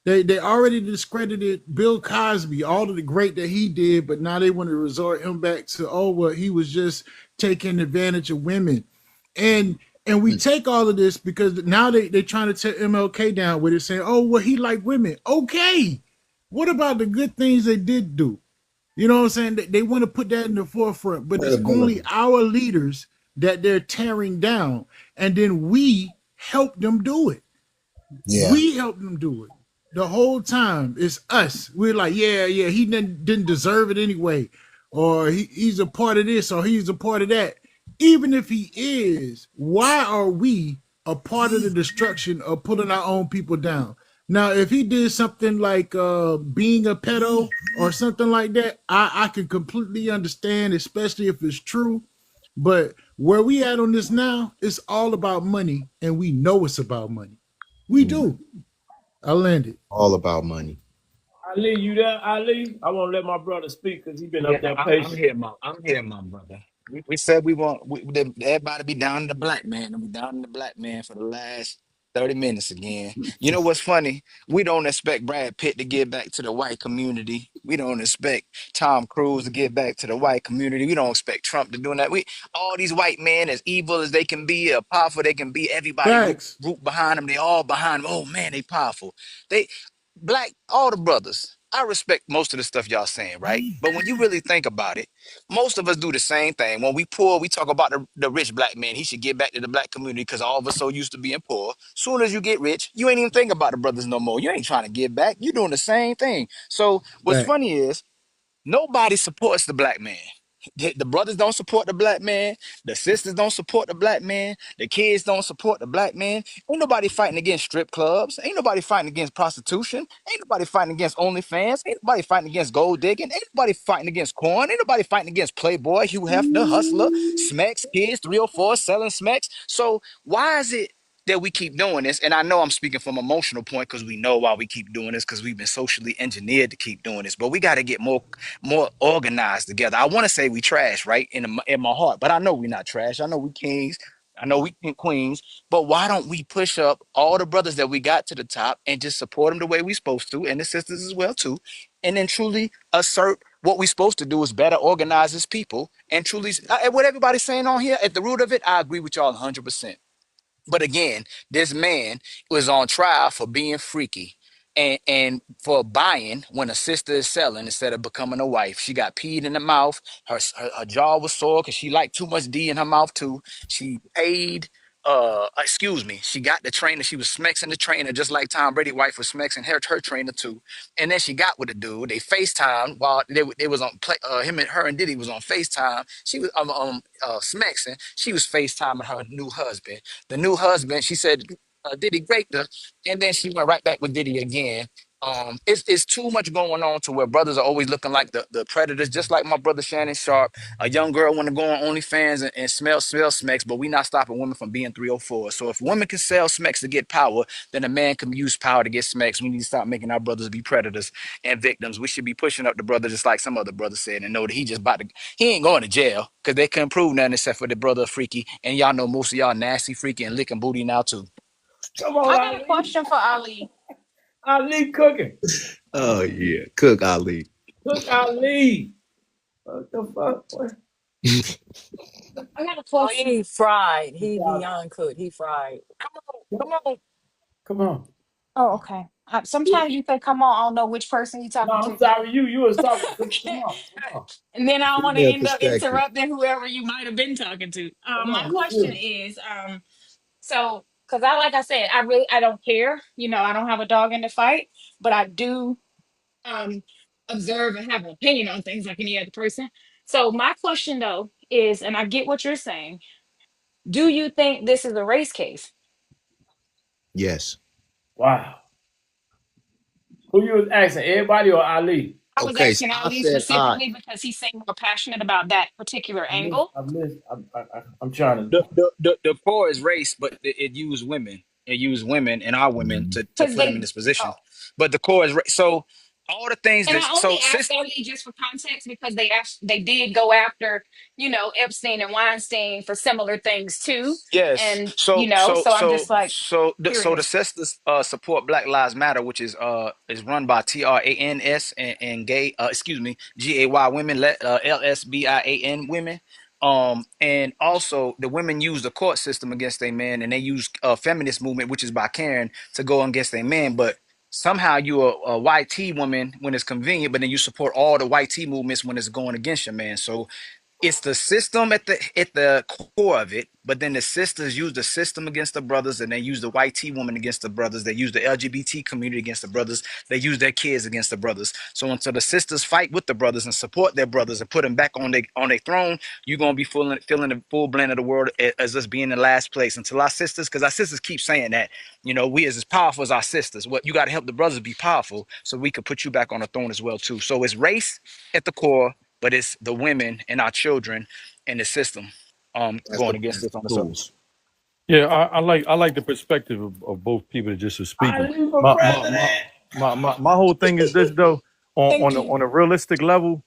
They already discredited Bill Cosby, all of the great that he did, but now they want to resort him back to, oh, well, he was just taking advantage of women. And we take all of this because now they trying to tear MLK down with it, saying, oh, well, he liked women. Okay. What about the good things they did do? You know what I'm saying? They want to put that in the forefront, but it's only our leaders that they're tearing down. And then we help them do it. Yeah. We help them do it. The whole time it's us. We're like, yeah, he didn't deserve it anyway. Or he's a part of this, or he's a part of that. Even if he is, why are we a part of the destruction of putting our own people down? Now, if he did something like being a pedo or something like that, I can completely understand, especially if it's true. But where we at on this now, it's all about money, and we know it's about money. We do. I landed. All about money. Ali, you there? Ali, I want to let my brother speak because he been up Yeah, there I'm patient. here, my brother. We said everybody be down to the black man, and we down to the black man for the last 30 minutes again. You know what's funny? We don't expect Brad Pitt to give back to the white community. We don't expect Tom Cruise to give back to the white community. We don't expect Trump to do that. We all these white men, as evil as they can be, as powerful they can be, everybody Facts. root behind them. They all behind them. Oh man, they powerful. They black, all the brothers. I respect most of the stuff y'all saying, right? But when you really think about it, most of us do the same thing. When we poor, we talk about the rich black man. He should give back to the black community because all of us so used to being poor. Soon as you get rich, you ain't even think about the brothers no more. You ain't trying to give back. You doing the same thing. So what's Fact. funny is nobody supports the black man. The brothers don't support the black man. The sisters don't support the black man. The kids don't support the black man. Ain't nobody fighting against strip clubs. Ain't nobody fighting against prostitution. Ain't nobody fighting against OnlyFans. Ain't nobody fighting against gold digging. Ain't nobody fighting against corn. Ain't nobody fighting against Playboy, Hugh Hefner, Hustler, Smacks, Kids, 304, selling Smacks. So why is it that we keep doing this? And I know I'm speaking from emotional point because we know why we keep doing this because we've been socially engineered to keep doing this. But we got to get more organized together. I want to say we trash, right? In my heart, but I know we're not trash. I know we kings. I know we queens. But why don't we push up all the brothers that we got to the top and just support them the way we supposed to, and the sisters as well too, and then truly assert what we supposed to do is better organize as people and truly what everybody's saying on here at the root of it. I agree with y'all 100%. But again, this man was on trial for being freaky and for buying when a sister is selling instead of becoming a wife. She got peed in the mouth. Her jaw was sore because she liked too much D in her mouth too. She paid. Excuse me. She got the trainer. She was smexing the trainer just like Tom Brady wife was smexing her trainer too. And then she got with the dude. They FaceTime while they was on play. Him and her and Diddy was on FaceTime. She was smexing. She was FaceTiming her new husband. The new husband, she said, Diddy raped her. And then she went right back with Diddy again. It's too much going on to where brothers are always looking like the predators, just like my brother Shannon Sharp. A young girl want to go on OnlyFans and smell smecks, but we not stopping women from being 304. So if women can sell smecks to get power, then a man can use power to get smecks. We need to stop making our brothers be predators and victims. We should be pushing up the brother just like some other brother said, and know that he ain't going to jail because they couldn't prove nothing except for the brother freaky. And y'all know most of y'all nasty, freaky, and licking booty now too. Come on, I got a Ali. question for Ali. Ali cooking. Oh yeah, Cook Ali. Cook Ali. What the fuck? What? I got a Oh, question. he fried. I'm He sorry. beyond cooked. He fried. Come on. Come on. Oh, okay. Sometimes you say, "Come on," I don't know which person you're No, talking I'm to, sorry. You was talking. Come on. Come on. and then I don't want to Female end up perspective. interrupting whoever you might have been talking to. Come My on. Let's question do it. is, so because like I said, I don't care. You know, I don't have a dog in the fight, but I do um observe and have an opinion on things like any other person. So my question though is, and I get what you're saying. Do you think this is a race case? Yes. Wow. Who you was asking? Everybody or Ali? I was Okay, so asking I Ali said, all right. specifically because he seemed more passionate about that particular angle. I missed. I'm trying to. The poor is race, but it used women. It used women and our women Mhm. to Because put them in they, this position. oh, But the core is so all the things and that I only so asked sis Ali just for context because they did go after, Epstein and Weinstein for similar things too. yes. And, So so so I'm so just like so the curious. sisters support Black Lives Matter, which is run by TRANS and gay excuse me GAY women LSBIAN women. And also the women use the court system against their men, and they use feminist movement, which is by Karen, to go against their men. But somehow you're a white T woman when it's convenient, but then you support all the white T movements when it's going against your man. So it's the system at the core of it, but then the sisters use the system against the brothers, and they use the white T woman against the brothers. They use the LGBT community against the brothers. They use their kids against the brothers. So until the sisters fight with the brothers and support their brothers and put them back on their throne, you're gonna be feeling the full blend of the world as us being in last place. Until our sisters, because our sisters keep saying that, we as powerful as our sisters. What you got to help the brothers be powerful so we could put you back on the throne as well too. So it's race at the core, but it's the women and our children and the system That's going against the this on the surface. tools. Yeah, I like the perspective of both people that just were speaking. Ali for My my president. my my whole thing is this though, on Thank on you. on a realistic level,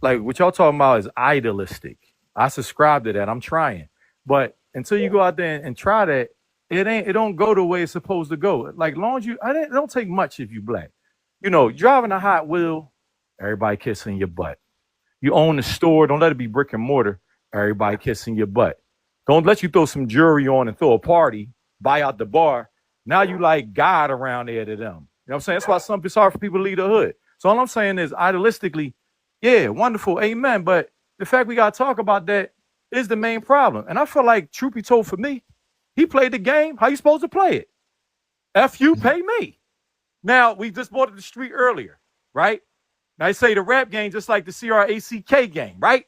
like what y'all talking about is idealistic. I subscribe to that. I'm trying, but until you go out there and try that, it don't go the way it's supposed to go. Like long as it don't take much if you black. Driving a Hot Wheel, everybody kissing your butt. You own the store, don't let it be brick and mortar. Everybody kissing your butt. Don't let you throw some jewelry on and throw a party, buy out the bar. Now you like God around there to them. You know what I'm saying? That's why it's hard for people to leave the hood. So all I'm saying is idealistically, yeah, wonderful, amen. But the fact we gotta talk about that is the main problem. And I feel like, truth be told, for me, he played the game. How you supposed to play it? F you, pay me. Now we just bought it the street earlier, right? Now I say the rap game just like the CRACK game, right?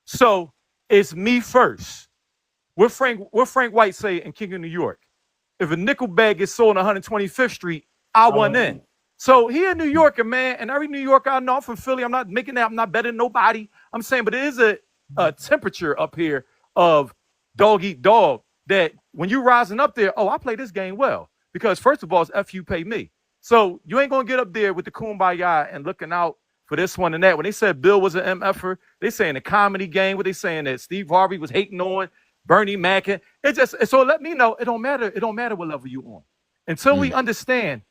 So it's me first. What Frank White say in King of New York? If a nickel bag gets sold on 125th Street, I I want want in. to. So he a New Yorker, man, and every New Yorker I know, I'm from Philly. I'm not making that. I'm not better than nobody. I'm saying, but it is a temperature up here of dog eat dog that when you rising up there, oh, I play this game well. Because first of all, it's F you pay me. So you ain't gonna get up there with the kumbaya and looking out for this one and that. When they said Bill was an MFer, they saying the comedy game, what they saying that Steve Harvey was hating on Bernie Mac. It just so let me know it don't matter. It don't matter what level you on. Until we Mm. understand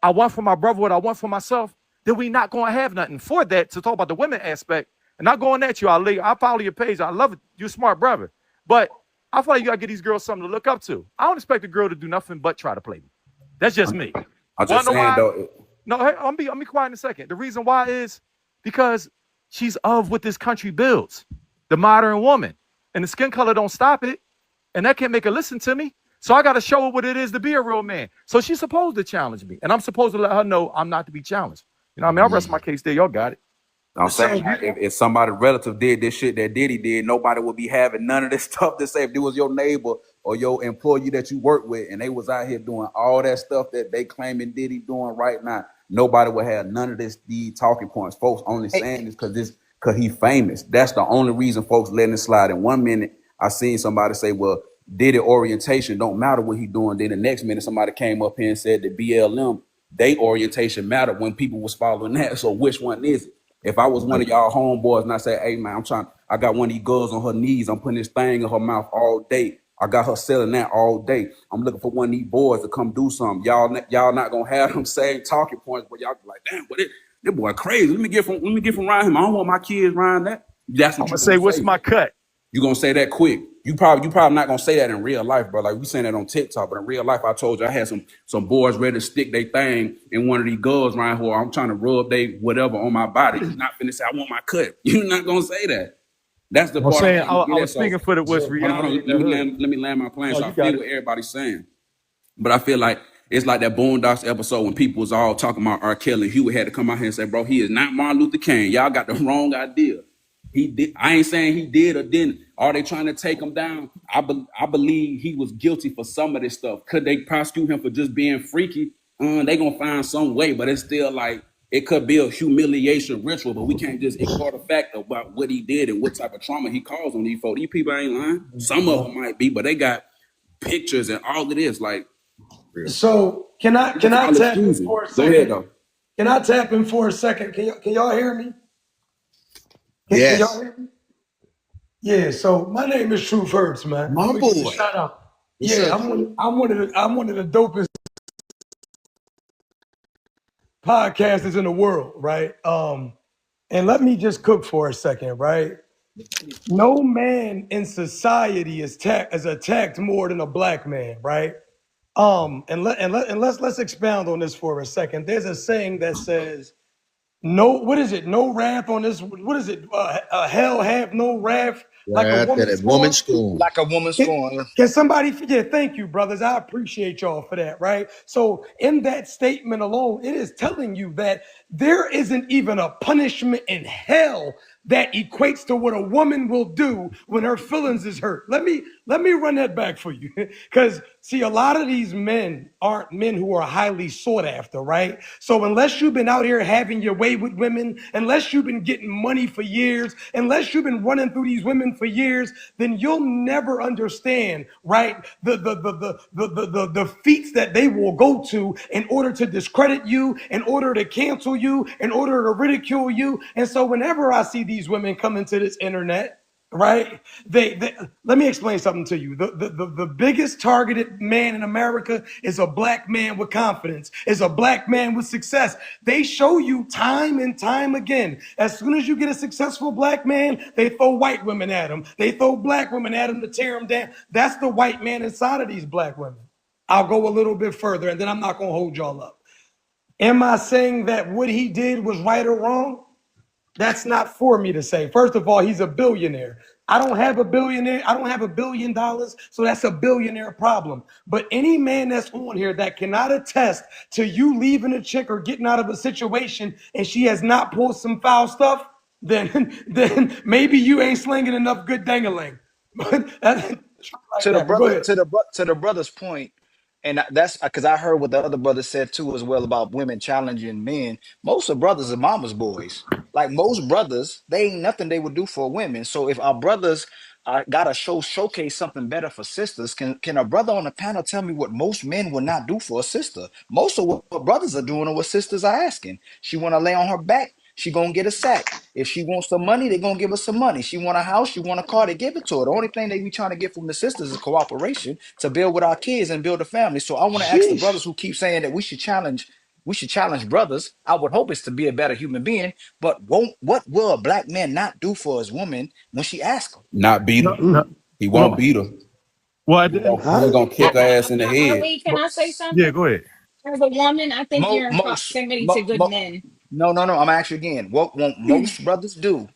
I want for my brother what I want for myself, then we not gonna have nothing for that to talk about the women aspect. And not going at you, I follow your page. I love it. You're a smart brother. But I feel like you gotta give these girls something to look up to. I don't expect a girl to do nothing but try to play me. That's just me. I'm just Wanna know saying why? though. No, hey, I'm be quiet in a second. The reason why is because she's of what this country builds, the modern woman, and the skin color don't stop it, and that can't make her listen to me. So I got to show her what it is to be a real man. So she's supposed to challenge me, and I'm supposed to let her know I'm not to be challenged. You know what I mean? I'll rest my case there. Y'all got it. I'm So saying like, if somebody relative did this shit that Diddy did, nobody would be having none of this stuff to say. If it was your neighbor or your employee that you work with, and they was out here doing all that stuff that they claiming Diddy doing right now, nobody would have none of these talking points. Folks only Hey, saying this because he famous. That's the only reason folks letting it slide. In 1 minute, I seen somebody say, "Well, did it orientation don't matter what he doing." Then the next minute, somebody came up here and said that BLM they orientation mattered when people was following that. So which one is it? If I was one of y'all homeboys and I say, "Hey man, I got one of these girls on her knees. I'm putting this thing in her mouth all day. I got her selling that all day. I'm looking for one of these boys to come do something." Y'all not gonna have them same talking points, but y'all be like, "Damn, but this boy crazy. Let me get from around him. I don't want my kids around that." That's I'm what gonna you say, gonna what's say. my cut? You gonna say that quick. You probably not gonna say that in real life, bro. Like we saying that on TikTok, but in real life, I told you I had some boys ready to stick their thing in one of these girls around here. I'm trying to rub they whatever on my body. You're not finna say I want my cut. You're not gonna say that. That's the I'm part I'm saying trying to I get at. was So speaking for the what's So hold on, hold reality on. in the hood. Let me land my plane. No, So you I got feel it. what everybody's saying. But I feel like it's like that Boondocks episode when people was all talking about R. Kelly. Huey had to come out here and say, "Bro, he is not Martin Luther King. Y'all got the wrong idea. He did. I ain't saying he did or didn't. Are they trying to take him down? I believe he was guilty for some of this stuff. Could they prosecute him for just being freaky? They gonna find some way, but it's still like it could be a humiliation ritual. But we can't just ignore the fact about what he did and what type of trauma he caused on these folks. These people ain't lying. Some of them might be, but they got pictures and all of this. Like, real. so People can I file tap in excuses. for a Go ahead second? though. Can I tap in for a second? Can y'all hear me? Can y'all Yes, hear me? Yeah. So my name is Truth Hurts, man. I my want to give a boy. shout out. What's Yeah, up, True? I'm one of the dopest podcasters in the world, right? And let me just cook for a second, right? No man in society is attacked more than a black man, right? And let's expound on this for a second. There's a saying that says, "No, what is it? No wrath on this. What is it? Hell have no wrath, like a Right after woman that woman scorned." scorn. like a woman Can, scorn. can somebody, yeah, thank you, brothers. I appreciate y'all for that, right? So, in that statement alone, it is telling you that there isn't even a punishment in hell that equates to what a woman will do when her feelings is hurt. Let me run that back for you. Because see, a lot of these men aren't men who are highly sought after, right? So unless you've been out here having your way with women, unless you've been getting money for years, unless you've been running through these women for years, then you'll never understand, right? The feats that they will go to in order to discredit you, in order to cancel you, in order to ridicule you. And so whenever I see these women come into this internet, right? They let me explain something to you. The biggest targeted man in America is a black man with confidence, is a black man with success. They show you time and time again. As soon as you get a successful black man, they throw white women at him. They throw black women at him to tear him down. That's the white man inside of these black women. I'll go a little bit further and then I'm not gonna hold y'all up. Am I saying that what he did was right or wrong? That's not for me to say. First of all, he's a billionaire. I don't have a billionaire. I don't have $1 billion, so that's a billionaire problem. But any man that's on here that cannot attest to you leaving a chick or getting out of a situation and she has not pulled some foul stuff, then maybe you ain't slinging enough good dangaling. But that's like To the that. But go brother, ahead. to the brother's point, and that's because I heard what the other brother said too as well about women challenging men. Most of brothers are mama's boys. Like most brothers, they ain't nothing they would do for women. So if our brothers gotta showcase something better for sisters, can a brother on the panel tell me what most men would not do for a sister? Most of what brothers are doing are what sisters are asking. She want to lay on her back, she gonna get a sack. If she wants some money, they're gonna give her some money. She want a house, she want a car, they give it to her. The only thing they be trying to get from the sisters is cooperation to build with our kids and build a family. So I want to ask the Sheesh. brothers who keep saying that we should challenge brothers. I would hope it's to be a better human being. But what will a black man not do for his woman when she asks him? Not beat No, her. no. He won't Well, beat her. well, at He the end, gonna, he gonna kick her ass in the head. Ali, can but I say yeah, something? go ahead. As a woman, I think Mo, you're in most, proximity mo, to good mo, men. no. I'm asking again. What won't most brothers do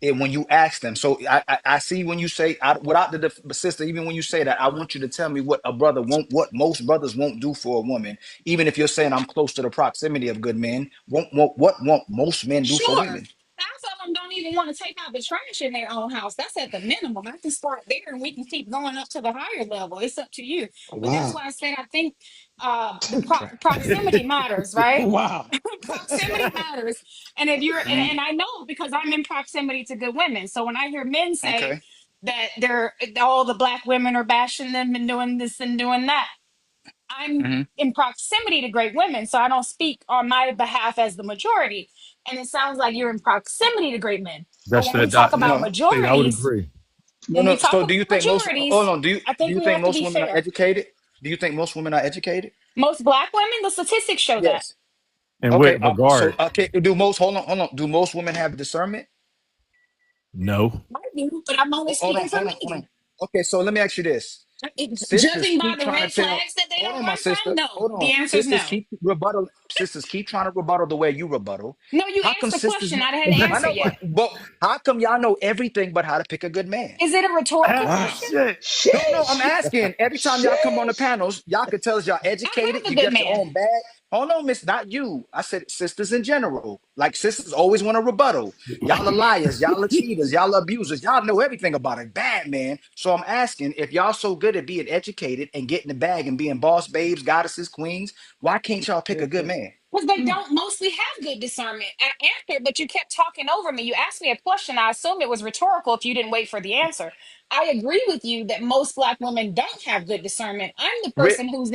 when you ask them? So I see when you say without the sister, even when you say that, I want you to tell me what a brother won't, what most brothers won't do for a woman. Even if you're saying I'm close to the proximity of good men, what won't most men do for Sure. women? them don't even want to take out the trash in their own house. That's at the minimum. I can start there and we can keep going up to the higher level. It's up to you. But that's Wow. why I said I think proximity matters, right? Wow. Proximity matters. And if you're Mhm. and I know because I'm in proximity to good women. So when I hear men say Okay. that they're all the black women are bashing them and doing this and doing that, I'm Hmm. in proximity to great women, so I don't speak on my behalf as the majority. And it sounds like you're in proximity to great men. But That's when we that. talk about No, I would majorities, agree. no, when we no. talk So about do you think most? Hold majorities, on. I Do think you we think have to most be women are fair. educated? Do you think most women are educated? Most black women, the statistics show that. Yes. In Okay. what So regard? okay. Do most? Hold on. Do most women have discernment? No. I do, but I'm only speaking for Hold me. on. Okay. So let me ask you this. Sisters Judging by keep the trying to red tell. flags that they Hold don't on, my run from, sister. no. Hold on. The answer is no. Sisters keep trying to rebuttal the way you rebuttal. No, you How come asked the sisters question. know? I hadn't I answered know, yet. but how come y'all know everything but how to pick a good man? Is it a rhetorical Ah, Wow. question? shit. No, I'm Sheesh. asking. Every time y'all come on the Sheesh. panels, y'all can tell us y'all I educated, have you a good got your man. own bag. Hold on, miss, not you. I said sisters in general. Like sisters always want to rebuttal. Y'all are liars, y'all are cheaters, y'all are abusers, y'all know everything about it. Bad man. So I'm asking if y'all so good at being educated and getting the bag and being boss babes, goddesses, queens, why can't y'all pick a good man? Because they don't mostly have good discernment. And I answered, but you kept talking over me. You asked me a question. I assumed it was rhetorical if you didn't wait for the answer. I agree with you that most black women don't have good discernment. I'm the Ri- person who's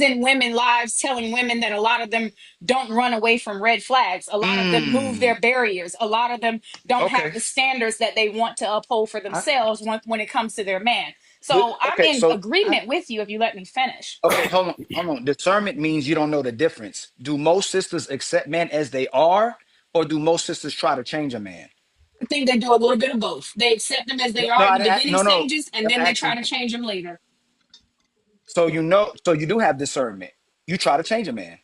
in women lives telling women that a lot of them don't run away from red flags. A lot of them move Mm, their barriers. A lot of them don't have okay. the standards that they want to uphold for I, themselves when it comes to their man. Th- So I'm Okay, in so I, agreement with you if you let me finish. okay, hold on. Discernment means you don't know the difference. Do most sisters accept men as they are, or do most sisters try to change a man? I think they do a little bit of both. They accept them as they No, are in the beginning no. stages, and I'm then they try asking. to change them later. So you know, so you do have discernment. You try to change a man.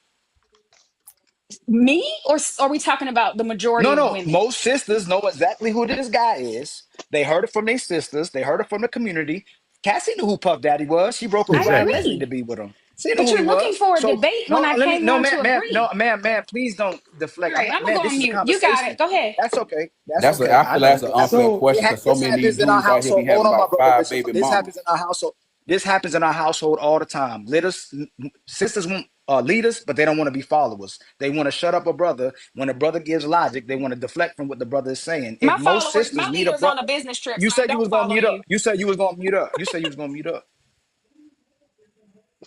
Me, or are we talking about the majority No, of no. women? Most sisters know exactly who this guy is. They heard it from their sisters. They heard it from the community. Cassie knew who Puff Daddy was. She broke up with I Rap Exactly. Leslie to agree, be with him. She knew but who he you're looking was. for a So debate when no, I let me came no, down to agree. ma'am, please don't All deflect. I'm right, not, I'm gonna man. go This on is a mute. You got it. conversation. Go ahead. That's okay. That's That's okay. I I feel like know. that's an It happens. unfair so question because so This many of these happens in our dudes out here be household. having Hold on, my about brother. 5 Listen, baby this mamas. happens in our household. This happens in our household all the time. Sisters want leaders, but they don't want to be followers. They want to shut up a brother. When a brother gives logic, they want to deflect from what the brother is saying. If most My sisters meet a leader's brother, on a business trip, you so I said you don't was gonna follow mute up. you. You said you was gonna mute up. You said you was gonna mute up.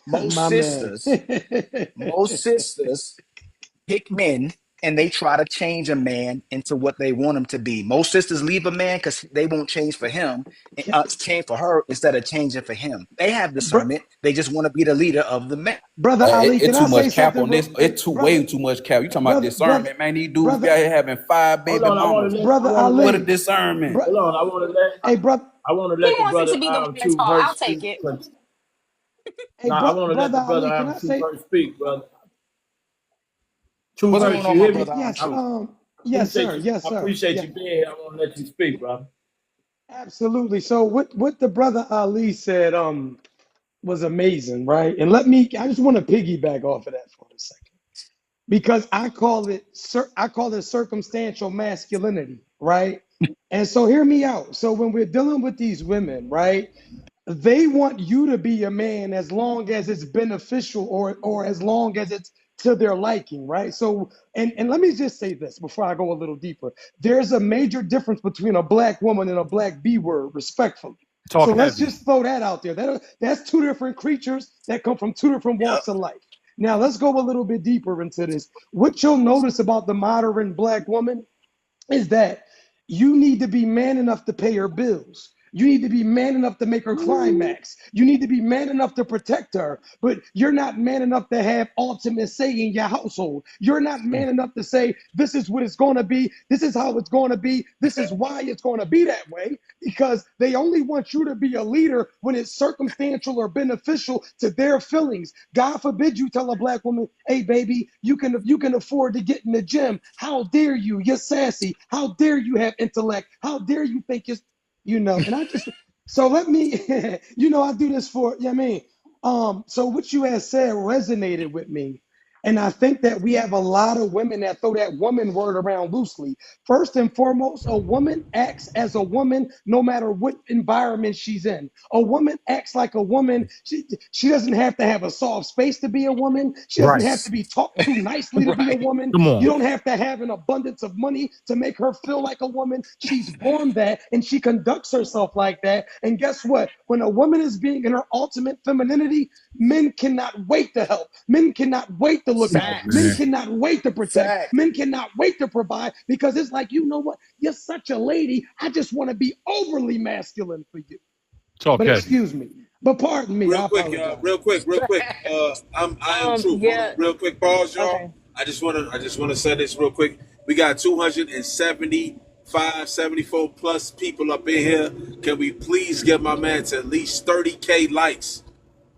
Most my man. sisters, most sisters pick men and they try to change a man into what they want him to be. Most sisters leave a man because they won't change for him, change for her instead of changing for him. They have Br- discernment. They just want to be the leader of the man. Brother Ali, It can too I say much cap something on real this. quick? It too way too much cap. You talking about Brother, discernment, man? These dudes be brother, out here having 5 Hold baby on, mamas. brother What a Ali. discernment. Bro, hold on. hey, brother, I want to He let the wants it brother to be the women's two fault. verse I'll speak. take it. hey, I want to let brother the brother Ali, can I two say? verse speak, brother. Two What's Yeah, going verse, on, you my hear me? brother? On yes, I truth. yes, sir, yes, sir, appreciate yeah, you being here. I want to let you speak, bro. absolutely. So what the brother Ali said was amazing, right? And I just want to piggyback off of that for a second because I call it circumstantial masculinity, right? And so hear me out. So when we're dealing with these women, right? They want you to be a man as long as it's beneficial or as long as it's to their liking, right? So and let me just say this before I go a little deeper. There's a major difference between a black woman and a black B word, respectfully. So Talk let's heavy. just throw that out there. That's two different creatures that come from two different Yep. walks of life. Now let's go a little bit deeper into this. What you'll notice about the modern black woman is that you need to be man enough to pay her bills. You need to be man enough to make her climax. You need to be man enough to protect her, but you're not man enough to have ultimate say in your household. You're not man enough to say, this is what it's going to be. This is how it's going to be. This is why it's going to be that way, because they only want you to be a leader when it's circumstantial or beneficial to their feelings. God forbid you tell a black woman, hey, baby, you can afford to get in the gym. How dare you? You're sassy. How dare you have intellect? How dare you think and I just so let me I do this for I mean. So what you had said resonated with me. And I think that we have a lot of women that throw that woman word around loosely. First and foremost, a woman acts as a woman no matter what environment she's in. A woman acts like a woman. She doesn't have to have a soft space to be a woman. She doesn't Right. have to be talked to nicely to be a Right. woman. Come You on. don't have to have an abundance of money to make her feel like a woman. She's born that and she conducts herself like that. And guess what? When a woman is being in her ultimate femininity, men cannot wait to help. Men cannot wait to look out. Men Facts. Man. cannot wait to protect. Facts. Men cannot wait to provide because it's like, you know what? You're such a lady. I just want to be overly masculine for you. Talk But heavy. excuse me. But pardon me. Real I quick, y'all. apologize. Real quick. I am truth. Hold Yeah. on, real quick. Pause, Okay. y'all. I just wanna say this real quick. We got 275, 74 plus people up in here. Can we please get my man to at least 30K likes?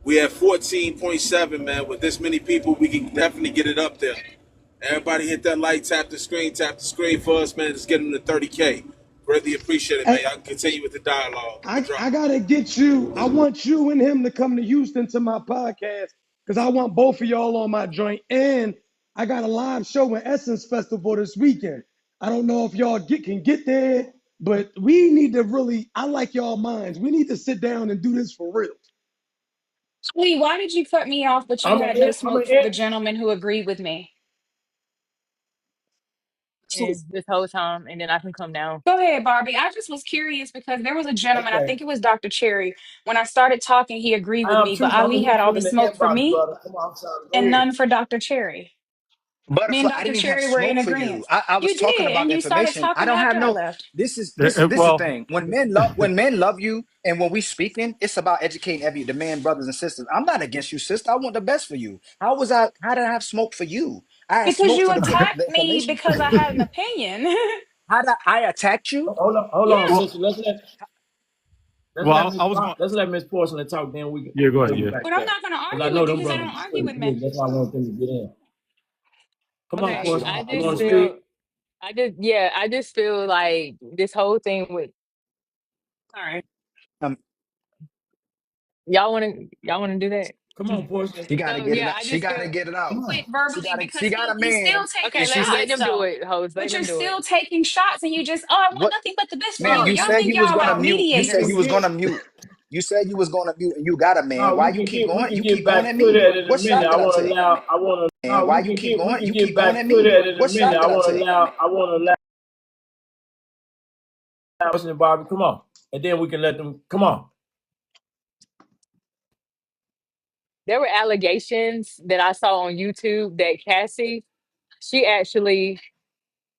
We have 14.7, man. With this many people, we can definitely get it up there. Everybody hit that like, tap the screen for us, man. Let's get them to 30K. Greatly appreciate it, man. Hey, Y'all can continue with the dialogue. I'm gonna drop. I gotta get you. I want you and him to come to Houston to my podcast because I want both of y'all on my joint. And I got a live show in Essence Festival this weekend. I don't know if y'all can get there, but we need to really. I like y'all minds. We need to sit down and do this for real. Lee, why did you cut me off, but you I'm had an, just I'm an, smoked the gentleman who agreed with me? And this whole time, and then I can come down. Go ahead, Barbie. I just was curious because there was a gentleman, I okay. think it was Dr. Cherry. When I started talking, he agreed with I'm me, but truth. I'm Ali gonna had hit all you the in the smoke for inbox, me brother. Come on, I'm sorry. Go and ahead. none for Dr. Cherry. Me Butterfly, and I Dr. didn't have Cherry were in smoke for you. agreement. I was You talking did, about and you started information. I talking don't have after I no. left. This is the Well, thing. When men love you, and when we speaking, it's about educating every the man brothers and sisters. I'm not against you, sister. I want the best for you. How was I? How did I have smoke for you? I had Because smoke you for the attacked me information. because I had an opinion. How did I attacked you? Hold Yeah. on, well, sister. Let's let well. Miss I was going. Let's let Miss Porcelain talk. Then we Yeah, go can ahead. bring you Yeah. back But I'm up not going to because I argue know with you them because I brothers don't are argue straight with men. good. That's why I want them to get in. Come She on, Okay. actually Porcelain. don't I You argue just want with to me. speak? feel I just feel like this whole thing with all right. Um, Y'all wanna do that? Come on, Porcelain. she got to So get it yeah, out. I She just got feel to get it Come out. on. It verbally She because got a he's still man, taking okay, and she let said, shots them do though. it, host. Let But you're them do it. still taking shots and you just, oh, I want "What, nothing but the best for man? you. No, You Y'all said think you was y'all gonna like mute. You we said can you mediators. was get. gonna mute. You said you was gonna mute, and you got a man. No, Why you keep we going? can You get keep going back at to me. that in a What minute. shot I did I want to take? Damn allow. it. I want to. And No, why you keep we going? can You get keep going back at to me. that in a What minute. shot did I take? Damn it. I want to allow. Porcelain, Bobby, come on, and then we can let them. Come on. There were allegations that I saw on YouTube that Cassie, she actually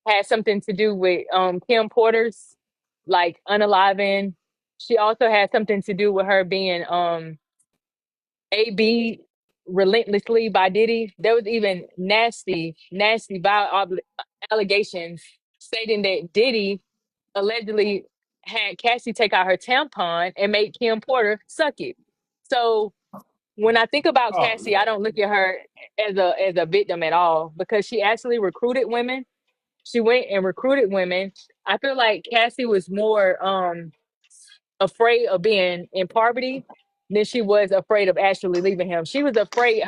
had something to do with Kim Porter's like unaliving. She also had something to do with her being AB relentlessly by Diddy. There was even nasty allegations stating that Diddy allegedly had Cassie take out her tampon and make Kim Porter suck it. So when I think about Oh Cassie, I Lord. don't look at her as a victim at all because she actually recruited women. She went and recruited women. I feel like Cassie was more afraid of being in poverty than she was afraid of actually leaving him. She was afraid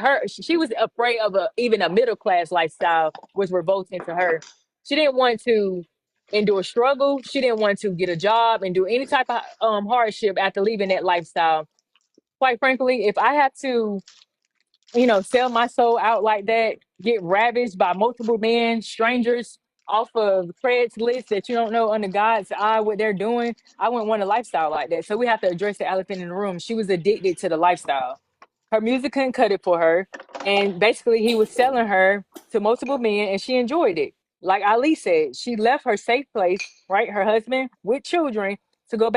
of even a middle class lifestyle was revolting to her. She didn't want to endure struggle. She didn't want to get a job and do any type of hardship after leaving that lifestyle. Quite frankly, if I have to sell my soul out like that, get ravaged by multiple men, strangers off of Craigslist that you don't know under God's eye what they're doing. I wouldn't want a lifestyle like that. So we have to address the elephant in the room. She was addicted to the lifestyle. Her music couldn't cut it for her. And basically he was selling her to multiple men and she enjoyed it. Like Ali said, she left her safe place, right? Her husband with children to go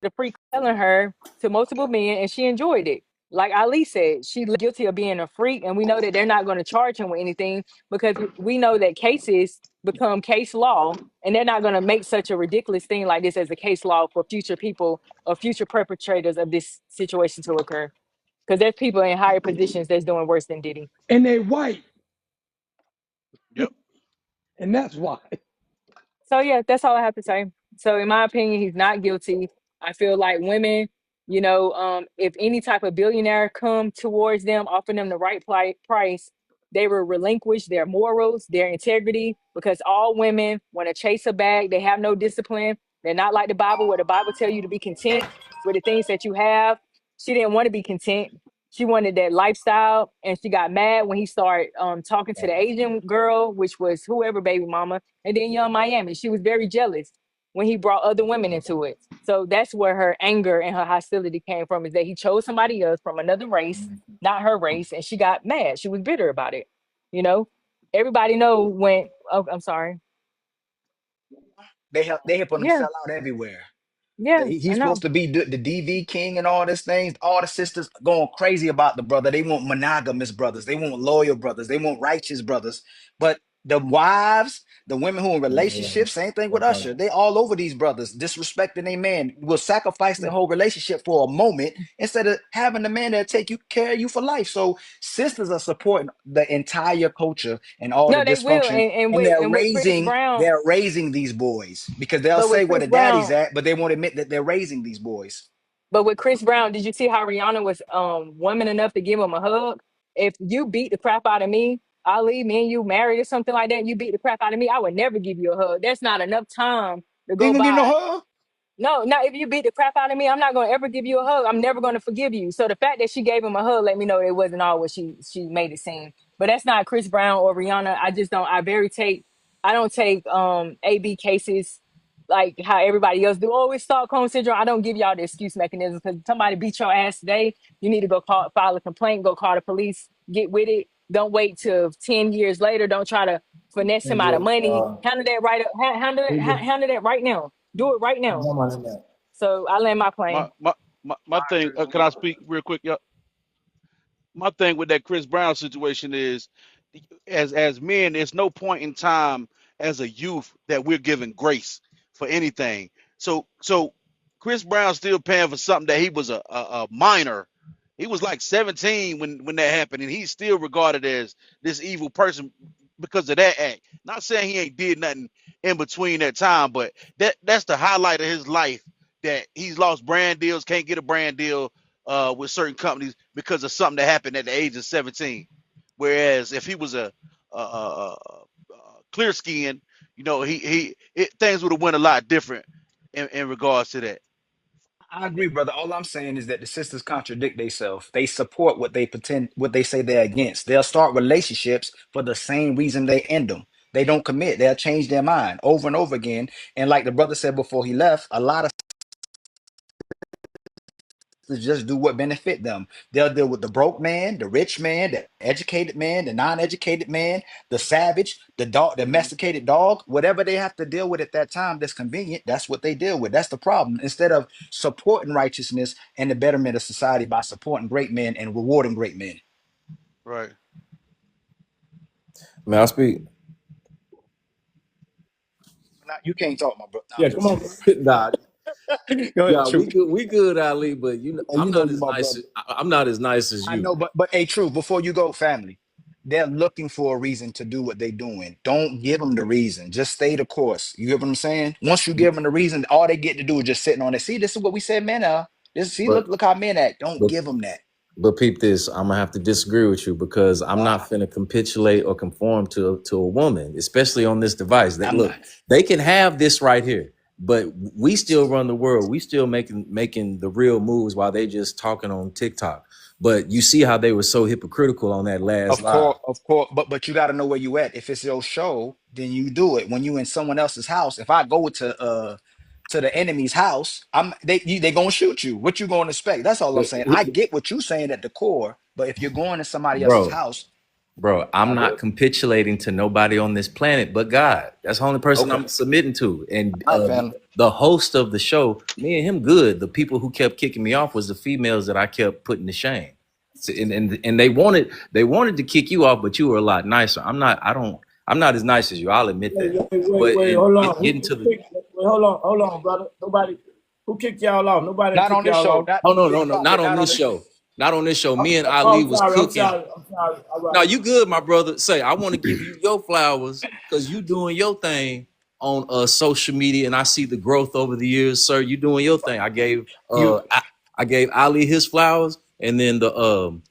the freak selling her to multiple men and she enjoyed it. Like Ali said, she guilty of being a freak, and we know that they're not going to charge him with anything because we know that cases become case law, and they're not going to make such a ridiculous thing like this as a case law for future people or future perpetrators of this situation to occur. Because there's people in higher positions that's doing worse than Diddy. And they white, Yep. and that's why. So yeah, that's all I have to say. So in my opinion, he's not guilty. I feel like women. You know, if any type of billionaire come towards them, offering them the right price, they will relinquish their morals, their integrity, because all women want to chase a bag. They have no discipline. They're not like the Bible, where the Bible tell you to be content with the things that you have. She didn't want to be content. She wanted that lifestyle, and she got mad when he started talking to the Asian girl, which was whoever baby mama, and then Young Miami. She was very jealous when he brought other women into it. So that's where her anger and her hostility came from, is that he chose somebody else from another race, not her race, and she got mad. She was bitter about it. You know, everybody know when. Oh, I'm sorry. They help him Yeah, sell out everywhere. yeah, I He's supposed know. to be the DV king and all these things. All the sisters going crazy about the brother. They want monogamous brothers. They want loyal brothers. They want righteous brothers. But the wives, the women who in relationships, same thing with Usher. They all over these brothers, disrespecting a man, will sacrifice the whole relationship for a moment instead of having the man that take you care of you for life. So sisters are supporting the entire culture and all the No, they will, dysfunction, and and with Chris Brown, they're raising these boys because they'll but with say where Chris the daddy's Brown, at, but they won't admit that they're raising these boys. But with Chris Brown, did you see how Rihanna was woman enough to give him a hug? If you beat the crap out of me, Ali, me and you married or something like that, you beat the crap out of me, I would never give you a hug. There's not enough time to You go ain't gonna get no by. hug? No, not if you beat the crap out of me. I'm not gonna ever give you a hug. I'm never gonna forgive you. So the fact that she gave him a hug let me know it wasn't all what she made it seem. But that's not Chris Brown or Rihanna. I just don't. I don't take AB cases like how everybody else do. Oh, it's Stockholm syndrome. I don't give y'all the excuse mechanism, because somebody beat your ass today. You need to go file a complaint. Go call the police. Get with it. Don't wait till 10 years later. Don't try to finesse him out of money. Handle that right. Handle that right now. Do it right now. So I land my My plane. my my I thing. agree. Can I speak real quick? Yeah. My thing with that Chris Brown situation is, as men, there's no point in time as a youth that we're giving grace for anything. So Chris Brown's still paying for something that he was a minor. He was like 17 when that happened, and he's still regarded as this evil person because of that act. Not saying he ain't did nothing in between that time, but that's the highlight of his life, that he's lost brand deals, can't get a brand deal with certain companies because of something that happened at the age of 17. Whereas if he was clear skinned, things would have went a lot different in regards to that. I agree, brother. All I'm saying is that the sisters contradict themselves. They support what they say they're against. They'll start relationships for the same reason they end them. They don't commit. They'll change their mind over and over again. And like the brother said before he left, a lot of to just do what benefit them. They'll deal with the broke man, the rich man, the educated man, the non-educated man, the savage, the dog, the domesticated dog, whatever they have to deal with at that time that's convenient, that's what they deal with. That's the problem. Instead of supporting righteousness and the betterment of society by supporting great men and rewarding great men. Right. May I speak? Now, you can't talk, my brother. Yeah, come on. Nah, Go ahead, nah, true. we good, Ali. But you know, And you know you my brother. I'm not as nice as I you. know, but hey, true. Before you go, family, they're looking for a reason to do what they're doing. Don't give them the reason. Just stay the course. You get what I'm saying? Once you give them the reason, all they get to do is just sitting on it. See, this is what we said, men are. This, see, But look how men act. Don't but give them that. but peep this. I'm gonna have to disagree with you because I'm Why? not finna capitulate or conform to a woman, especially on this device. That I'm look, not. they can have this right here, but we still run the world. We still making the real moves while they just talking on TikTok. But you see how they were so hypocritical on that last live. Of course, but you got to know where you at. If it's your show, then you do it. When you in someone else's house, if I go to the enemy's house, they gonna shoot you. What you gonna expect? That's all I'm saying. I get what you saying at the core, but if you're going to somebody else's Bro, house, Bro, I'm I not go. capitulating to nobody on this planet but God. That's the only person Okay, I'm submitting to. And all right, family. the host of the show, me and him good. The people who kept kicking me off was the females that I kept putting to shame. And they wanted to kick you off, but you were a lot nicer. I'm not as nice as you. I'll admit that. But Hold on. getting to the Hold on, brother. Nobody who kicked y'all off. Nobody Not kicked on this y'all show. off. Not oh no, no, Big no, Pop, not but on not on this this. show. Not on this show. Me and Oh, Ali I'm was sorry. cooking. I'm sorry. All No, right. you good, my brother. Say, I want to give you your flowers because you doing your thing on social media, and I see the growth over the years, sir. You doing your thing. I gave You I gave Ali his flowers, and then the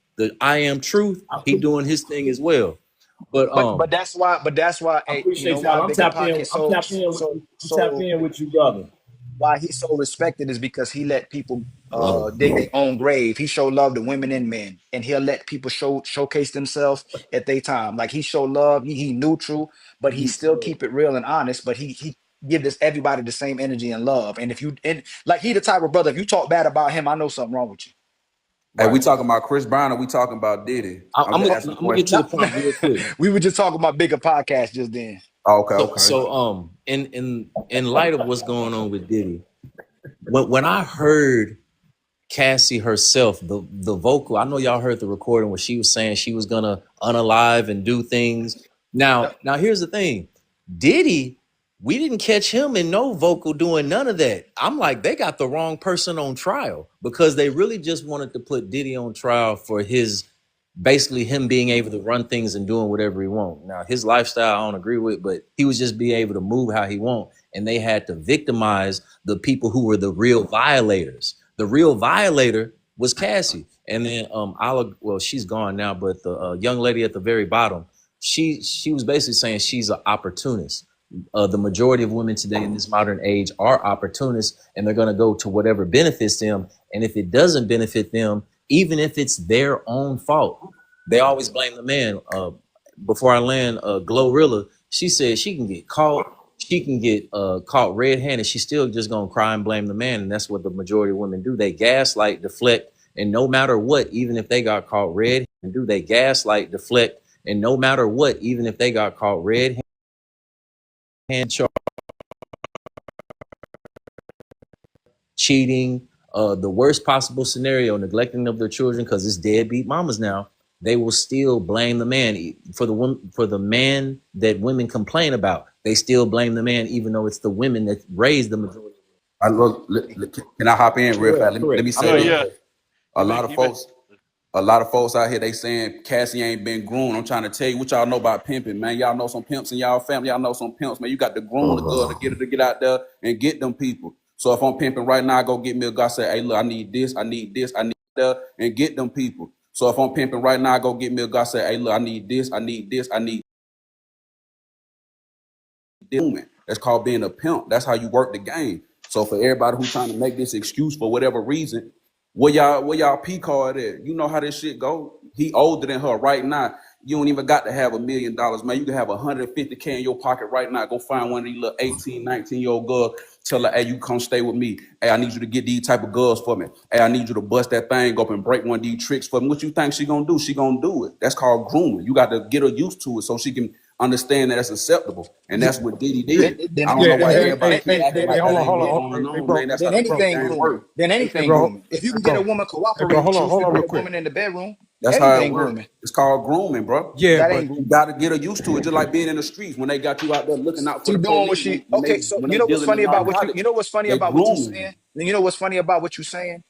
I Am Truth, I, he doing his thing as well. But But that's why I hey, you know appreciate why y'all. I'm Bigger tapped in. Pocket I'm so tapped in with so you. I'm tapped so in with you, brother. why he's so respected is because he let people oh, dig their own grave. He showed love to women and men, and he'll let people showcase themselves at their time. Like he show love, he neutral, but he still keep it real and honest. But he give this everybody the same energy and love. And if you and like he the type of brother, if you talk bad about him, I know something wrong with you. Hey, we right. talking about Chris Brown or we talking about Diddy? I'm I'm just gonna asking a I'm gonna get to question. the Not, point real quick. we were just talking about Bigger Podcast just then. Oh, okay, So okay. so in light of what's going on with Diddy, when I heard Cassie herself, the vocal. I know y'all heard the recording where she was saying she was gonna unalive and do things. Now here's the thing. Diddy, we didn't catch him in no vocal doing none of that. I'm like, they got the wrong person on trial because they really just wanted to put Diddy on trial for his basically him being able to run things and doing whatever he want. Now his lifestyle I don't agree with, but he was just being able to move how he want. And they had to victimize the people who were the real violators. The real violator was Cassie. And then well, she's gone now, but the young lady at the very bottom, she was basically saying she's an opportunist. The majority of women today in this modern age are opportunists, and they're going to go to whatever benefits them. And if it doesn't benefit them, even if it's their own fault, they always blame the man. Before I land, Glorilla, she said she can get caught. She can get caught red-handed. She's still just gonna cry and blame the man, and that's what the majority of women do. They gaslight, deflect, and no matter what, even if they got caught red-handed, do they gaslight, deflect, and no matter what, even if they got caught red-handed, cheating, the worst possible scenario, neglecting of their children because it's deadbeat mamas now. They will still blame the man for the woman, for the man that women complain about. They still blame the man, even though it's the women that raised the majority. Can I hop in real fast? Correct, Let correct. me I say Yeah, mean, this. yeah. A You lot make of you make. folks, a lot of folks out here, they saying Cassie ain't been groomed. I'm trying to tell you what y'all know about pimping, man. Y'all know some pimps in y'all family. Y'all know some pimps, man. You got to groom the girl to get her to get out there and get them people. So if I'm pimping right now, I go get me a guy, say, hey, look, I need this, I need this, I need that, and get them people. So if I'm pimping right now, I go get me a guy, say, hey, look, I need this, I need this, I need doing. That's called being a pimp. That's how you work the game. So for everybody who's trying to make this excuse for whatever reason, where y'all P card at? You know how this shit go. He older than her right now. You don't even got to have $1 million, man. You can have 150K in your pocket right now. Go find one of these little 18, 19-year-old girls. Tell her, hey, you come stay with me. Hey, I need you to get these type of girls for me. Hey, I need you to bust that thing up and break one of these tricks for me. What you think she gonna do? She gonna do it. That's called grooming. You got to get her used to it so she can understand that it's acceptable. And Yeah, that's what Diddy yeah, Then did. then I don't yeah. know why And, everybody keep acting then hey, like that hold on, ain't hold what's on. going Hey, on, bro, man. That's how then the peep anything game grooming. works. Then hey, anything bro, grooming. If you hey, can get a bro, woman hey, bro. cooperating with you, Hold on, sleeping real with a quick. woman in the bedroom, That's how it everything works. grooming. It's called grooming, bro. Yeah, That but ain't You grooming. got to get her used to it, just like being in the streets when they got you out there looking out for She the doing what police she when okay. they So when you they know what's dealing in funny about what you narcotics. know what's funny They about what you grooming you. saying? You know what's funny about what you saying?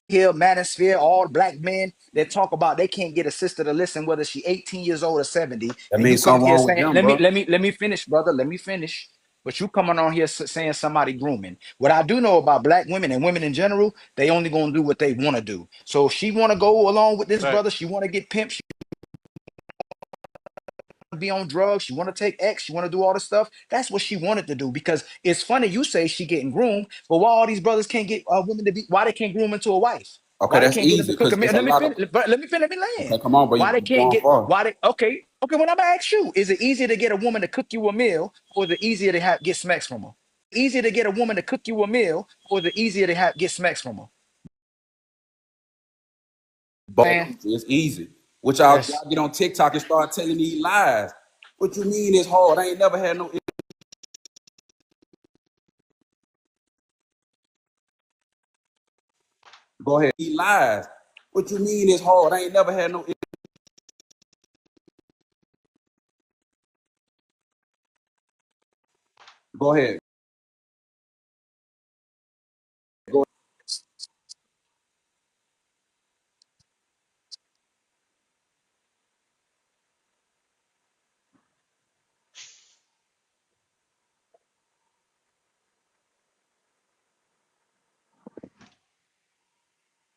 Here, manosphere, all black men that talk about they can't get a sister to listen, whether she 18 years old or 70, That and you means come something here wrong with saying, them, bro. let me finish, brother, let me finish. But you coming on here saying somebody grooming. What I do know about black women and women in general, they only gonna do what they want to do. So if she want to go along with this Fact. brother, she want to get pimped, be on drugs, she want to take X, she want to do all this stuff. That's what she wanted to do. Because it's funny you say she getting groomed, but why all these brothers can't get women to be? Why they can't groom into a wife? Okay, Why they that's can't get them to easy cook a because meal? it's a Let me lot of. finish. But let me finish. Let me Okay, land. come on, bro. Why they You can't going get? far? Why they? Okay. Okay. When I'm gonna ask you, is it easier to get a woman to cook you a meal, or is it easier to get smacks from her? Easier to get a woman to cook you a meal, or is it easier to get smacks from her? Both. Man, It's easy. Which y'all that's get on TikTok and start telling these lies. What you mean it's hard? I ain't never had no. Go ahead. He lies. What you mean it's hard? I ain't never had no. Go ahead. Go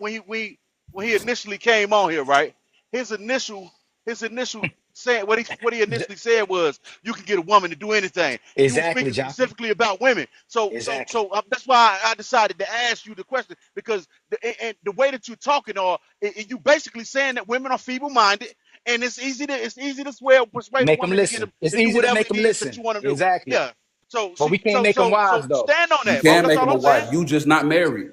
when he initially came on here, right? His initial saying what he initially said was you can get a woman to do anything. He was Exactly, speaking Johnson. specifically about women. Exactly. That's why I decided to ask you the question because and the way that you're talking, or you basically saying that women are feeble-minded, and it's easy to persuade a Make them woman to get listen. them It's to do easy to whatever make it them is that listen. you want to do. Exactly. Yeah. So But see, we can't make them so wise though. stand on You that, bro. can That's make all them a I'm saying. wife. You just not married.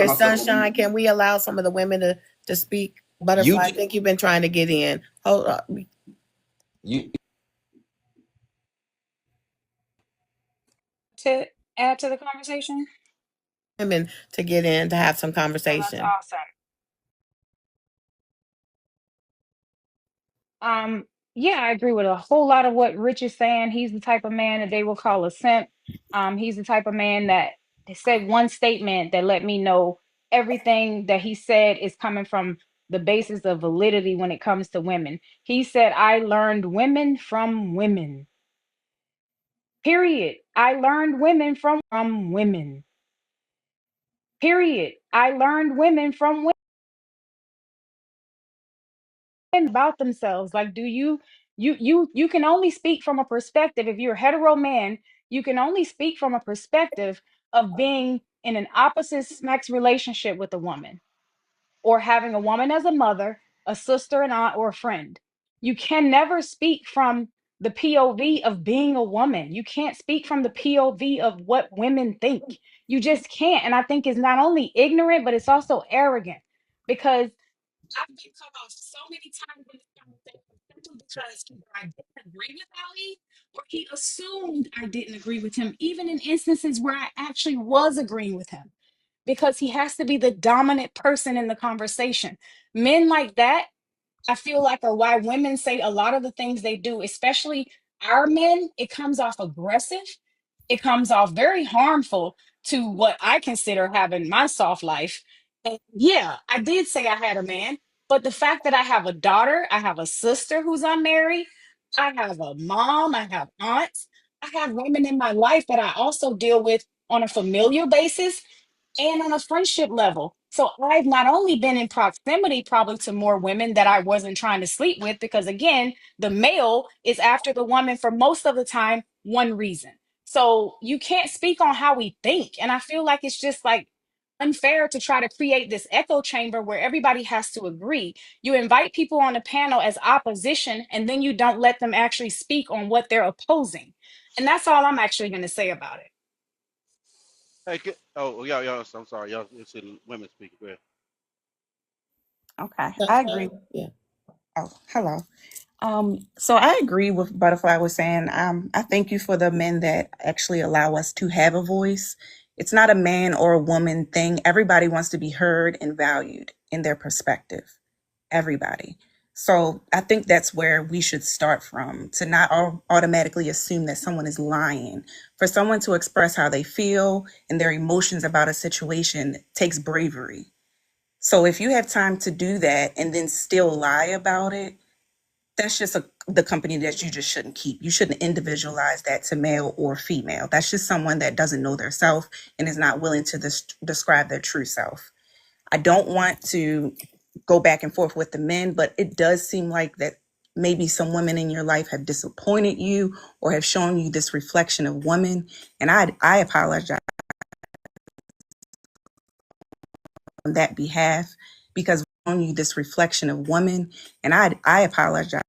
put Okay, myself on mute. Sunshine, can we allow some of the women to speak? You Butterfly, I ju- think you've been trying to get in. Hold on. you To add to the conversation. Women to get in to have some Oh, that's conversation. awesome. Yeah, I agree with a whole lot of what Rich is saying. He's the type of man that they will call a simp. He's the type of man that said one statement that let me know everything that he said is coming from the basis of validity when it comes to women. He said, I learned women from women. Period. I learned women from women. Period. I learned women from women about themselves. Like, do you can only speak from a perspective. If you're a hetero man, you can only speak from a perspective of being in an opposite sex relationship with a woman, or having a woman as a mother, a sister, an aunt, or a friend. You can never speak from the POV of being a woman. You can't speak from the POV of what women think. You just can't. And I think it's not only ignorant, but it's also arrogant, because I've been cut off so many times in this conversation simply because either I didn't agree with Ali, or he assumed I didn't agree with him, even in instances where I actually was agreeing with him, because he has to be the dominant person in the conversation. Men like that, I feel like, are why women say a lot of the things they do, especially our men. It comes off aggressive. It comes off very harmful to what I consider having my soft life. And yeah, I did say I had a man, but the fact that I have a daughter, I have a sister who's unmarried, I have a mom, I have aunts, I have women in my life that I also deal with on a familial basis and on a friendship level. So I've not only been in proximity probably to more women that I wasn't trying to sleep with, because again, the male is after the woman for most of the time, one reason. So you can't speak on how we think. And I feel like it's just like unfair to try to create this echo chamber where everybody has to agree. You invite people on the panel as opposition, and then you don't let them actually speak on what they're opposing. And that's all I'm actually going to say about it. Hey, oh, y'all, I'm sorry. Y'all, it's women speaking. Go ahead. Okay, That's I agree. fine. Yeah. Oh, hello. So I agree with Butterfly was saying. I thank you for the men that actually allow us to have a voice. It's not a man or a woman thing. Everybody wants to be heard and valued in their perspective. Everybody. So I think that's where we should start from, to not automatically assume that someone is lying. For someone to express how they feel and their emotions about a situation takes bravery. So if you have time to do that and then still lie about it, that's just the company that you just shouldn't keep. You shouldn't individualize that to male or female. That's just someone that doesn't know their self and is not willing to describe their true self. I don't want to go back and forth with the men, but it does seem like that maybe some women in your life have disappointed you or have shown you this reflection of women. And I apologize on that behalf, because showing you this reflection of women. And I apologize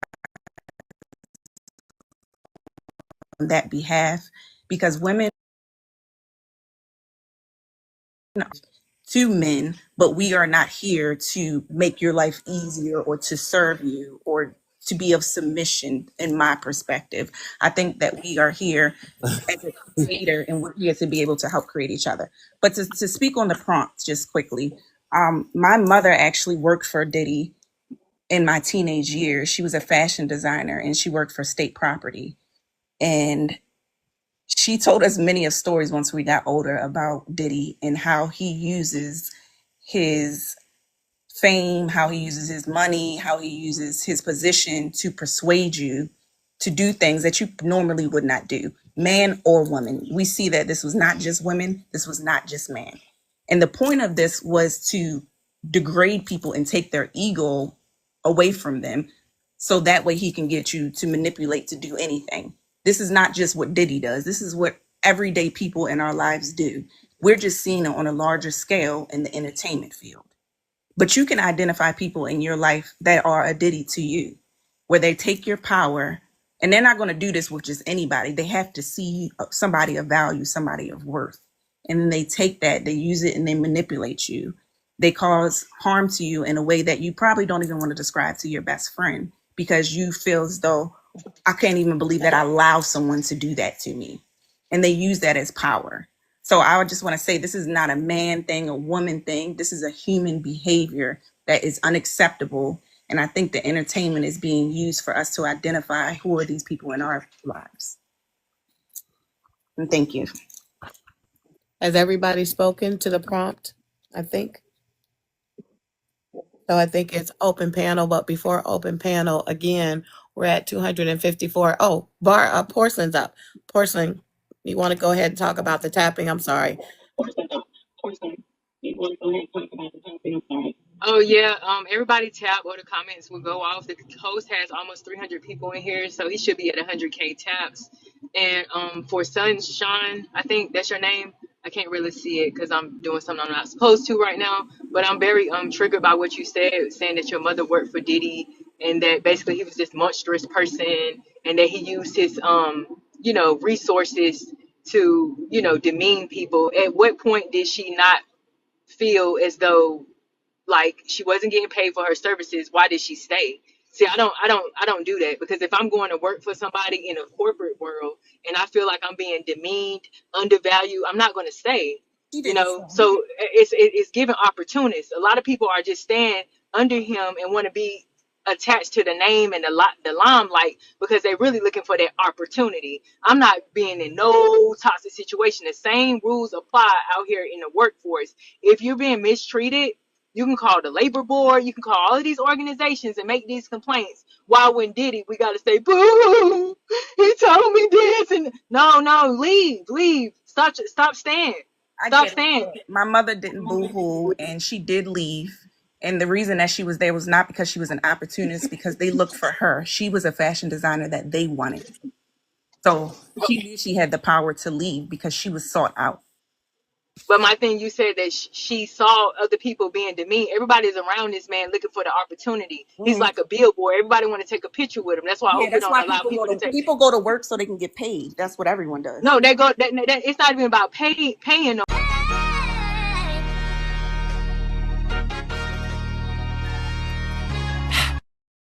on that behalf, because women to men, but we are not here to make your life easier or to serve you or to be of submission. In my perspective, I think that we are here as a creator, and we're here to be able to help create each other. But to speak on the prompt just quickly, my mother actually worked for Diddy in my teenage years. She was a fashion designer and she worked for state property. And she told us many of stories once we got older about Diddy and how he uses his fame, how he uses his money, how he uses his position to persuade you to do things that you normally would not do, man or woman. We see that this was not just women, this was not just man. And the point of this was to degrade people and take their ego away from them, so that way he can get you to manipulate to do anything. This is not just what Diddy does, this is what everyday people in our lives do. We're just seeing it on a larger scale in the entertainment field. But you can identify people in your life that are a Diddy to you, where they take your power, and they're not going to do this with just anybody. They have to see somebody of value, somebody of worth. And then they take that, they use it, and they manipulate you. They cause harm to you in a way that you probably don't even want to describe to your best friend, because you feel as though, I can't even believe that I allow someone to do that to me. And they use that as power. So I would just want to say, this is not a man thing, a woman thing. This is a human behavior that is unacceptable. And I think the entertainment is being used for us to identify who are these people in our lives. And thank you. Has everybody spoken to the prompt? I think. So I think it's open panel, but before open panel, again, we're at 254. Oh, porcelain's up. Porcelain, you want to go ahead and talk about the tapping? I'm sorry. Oh yeah, everybody tap or the comments will go off. The host has almost 300 people in here, so he should be at 100K taps. And for Sunshine, I think that's your name. I can't really see it because I'm doing something I'm not supposed to right now. But I'm very triggered by what you said, saying that your mother worked for Diddy and that basically he was this monstrous person and that he used his resources to demean people. At what point did she not feel as though like she wasn't getting paid for her services? Why did she stay? See, I don't do that, because if I'm going to work for somebody in a corporate world and I feel like I'm being demeaned, undervalued, I'm not going to stay. She didn't say. So it's giving opportunists. A lot of people are just staying under him and want to be attached to the name and the limelight because they're really looking for that opportunity. I'm not being in no toxic situation. The same rules apply out here in the workforce. If you're being mistreated, you can call the labor board, you can call all of these organizations and make these complaints. While when Diddy, we got to say, boo, he told me this. And no, leave. Stop staying. I Stop get it. staying. My mother didn't boo-hoo, and she did leave. And the reason that she was there was not because she was an opportunist, because they looked for her. She was a fashion designer that they wanted. So she knew she had the power to leave because she was sought out. But my thing, you said that she saw other people being demeaned. Everybody's around this man looking for the opportunity. He's Mhm. like a billboard. Everybody want to take a picture with him. That's why I Yeah, hope we that's don't why allow people to take. people go to work so they can get paid. That's what everyone does. No, they go. It's not even about paying.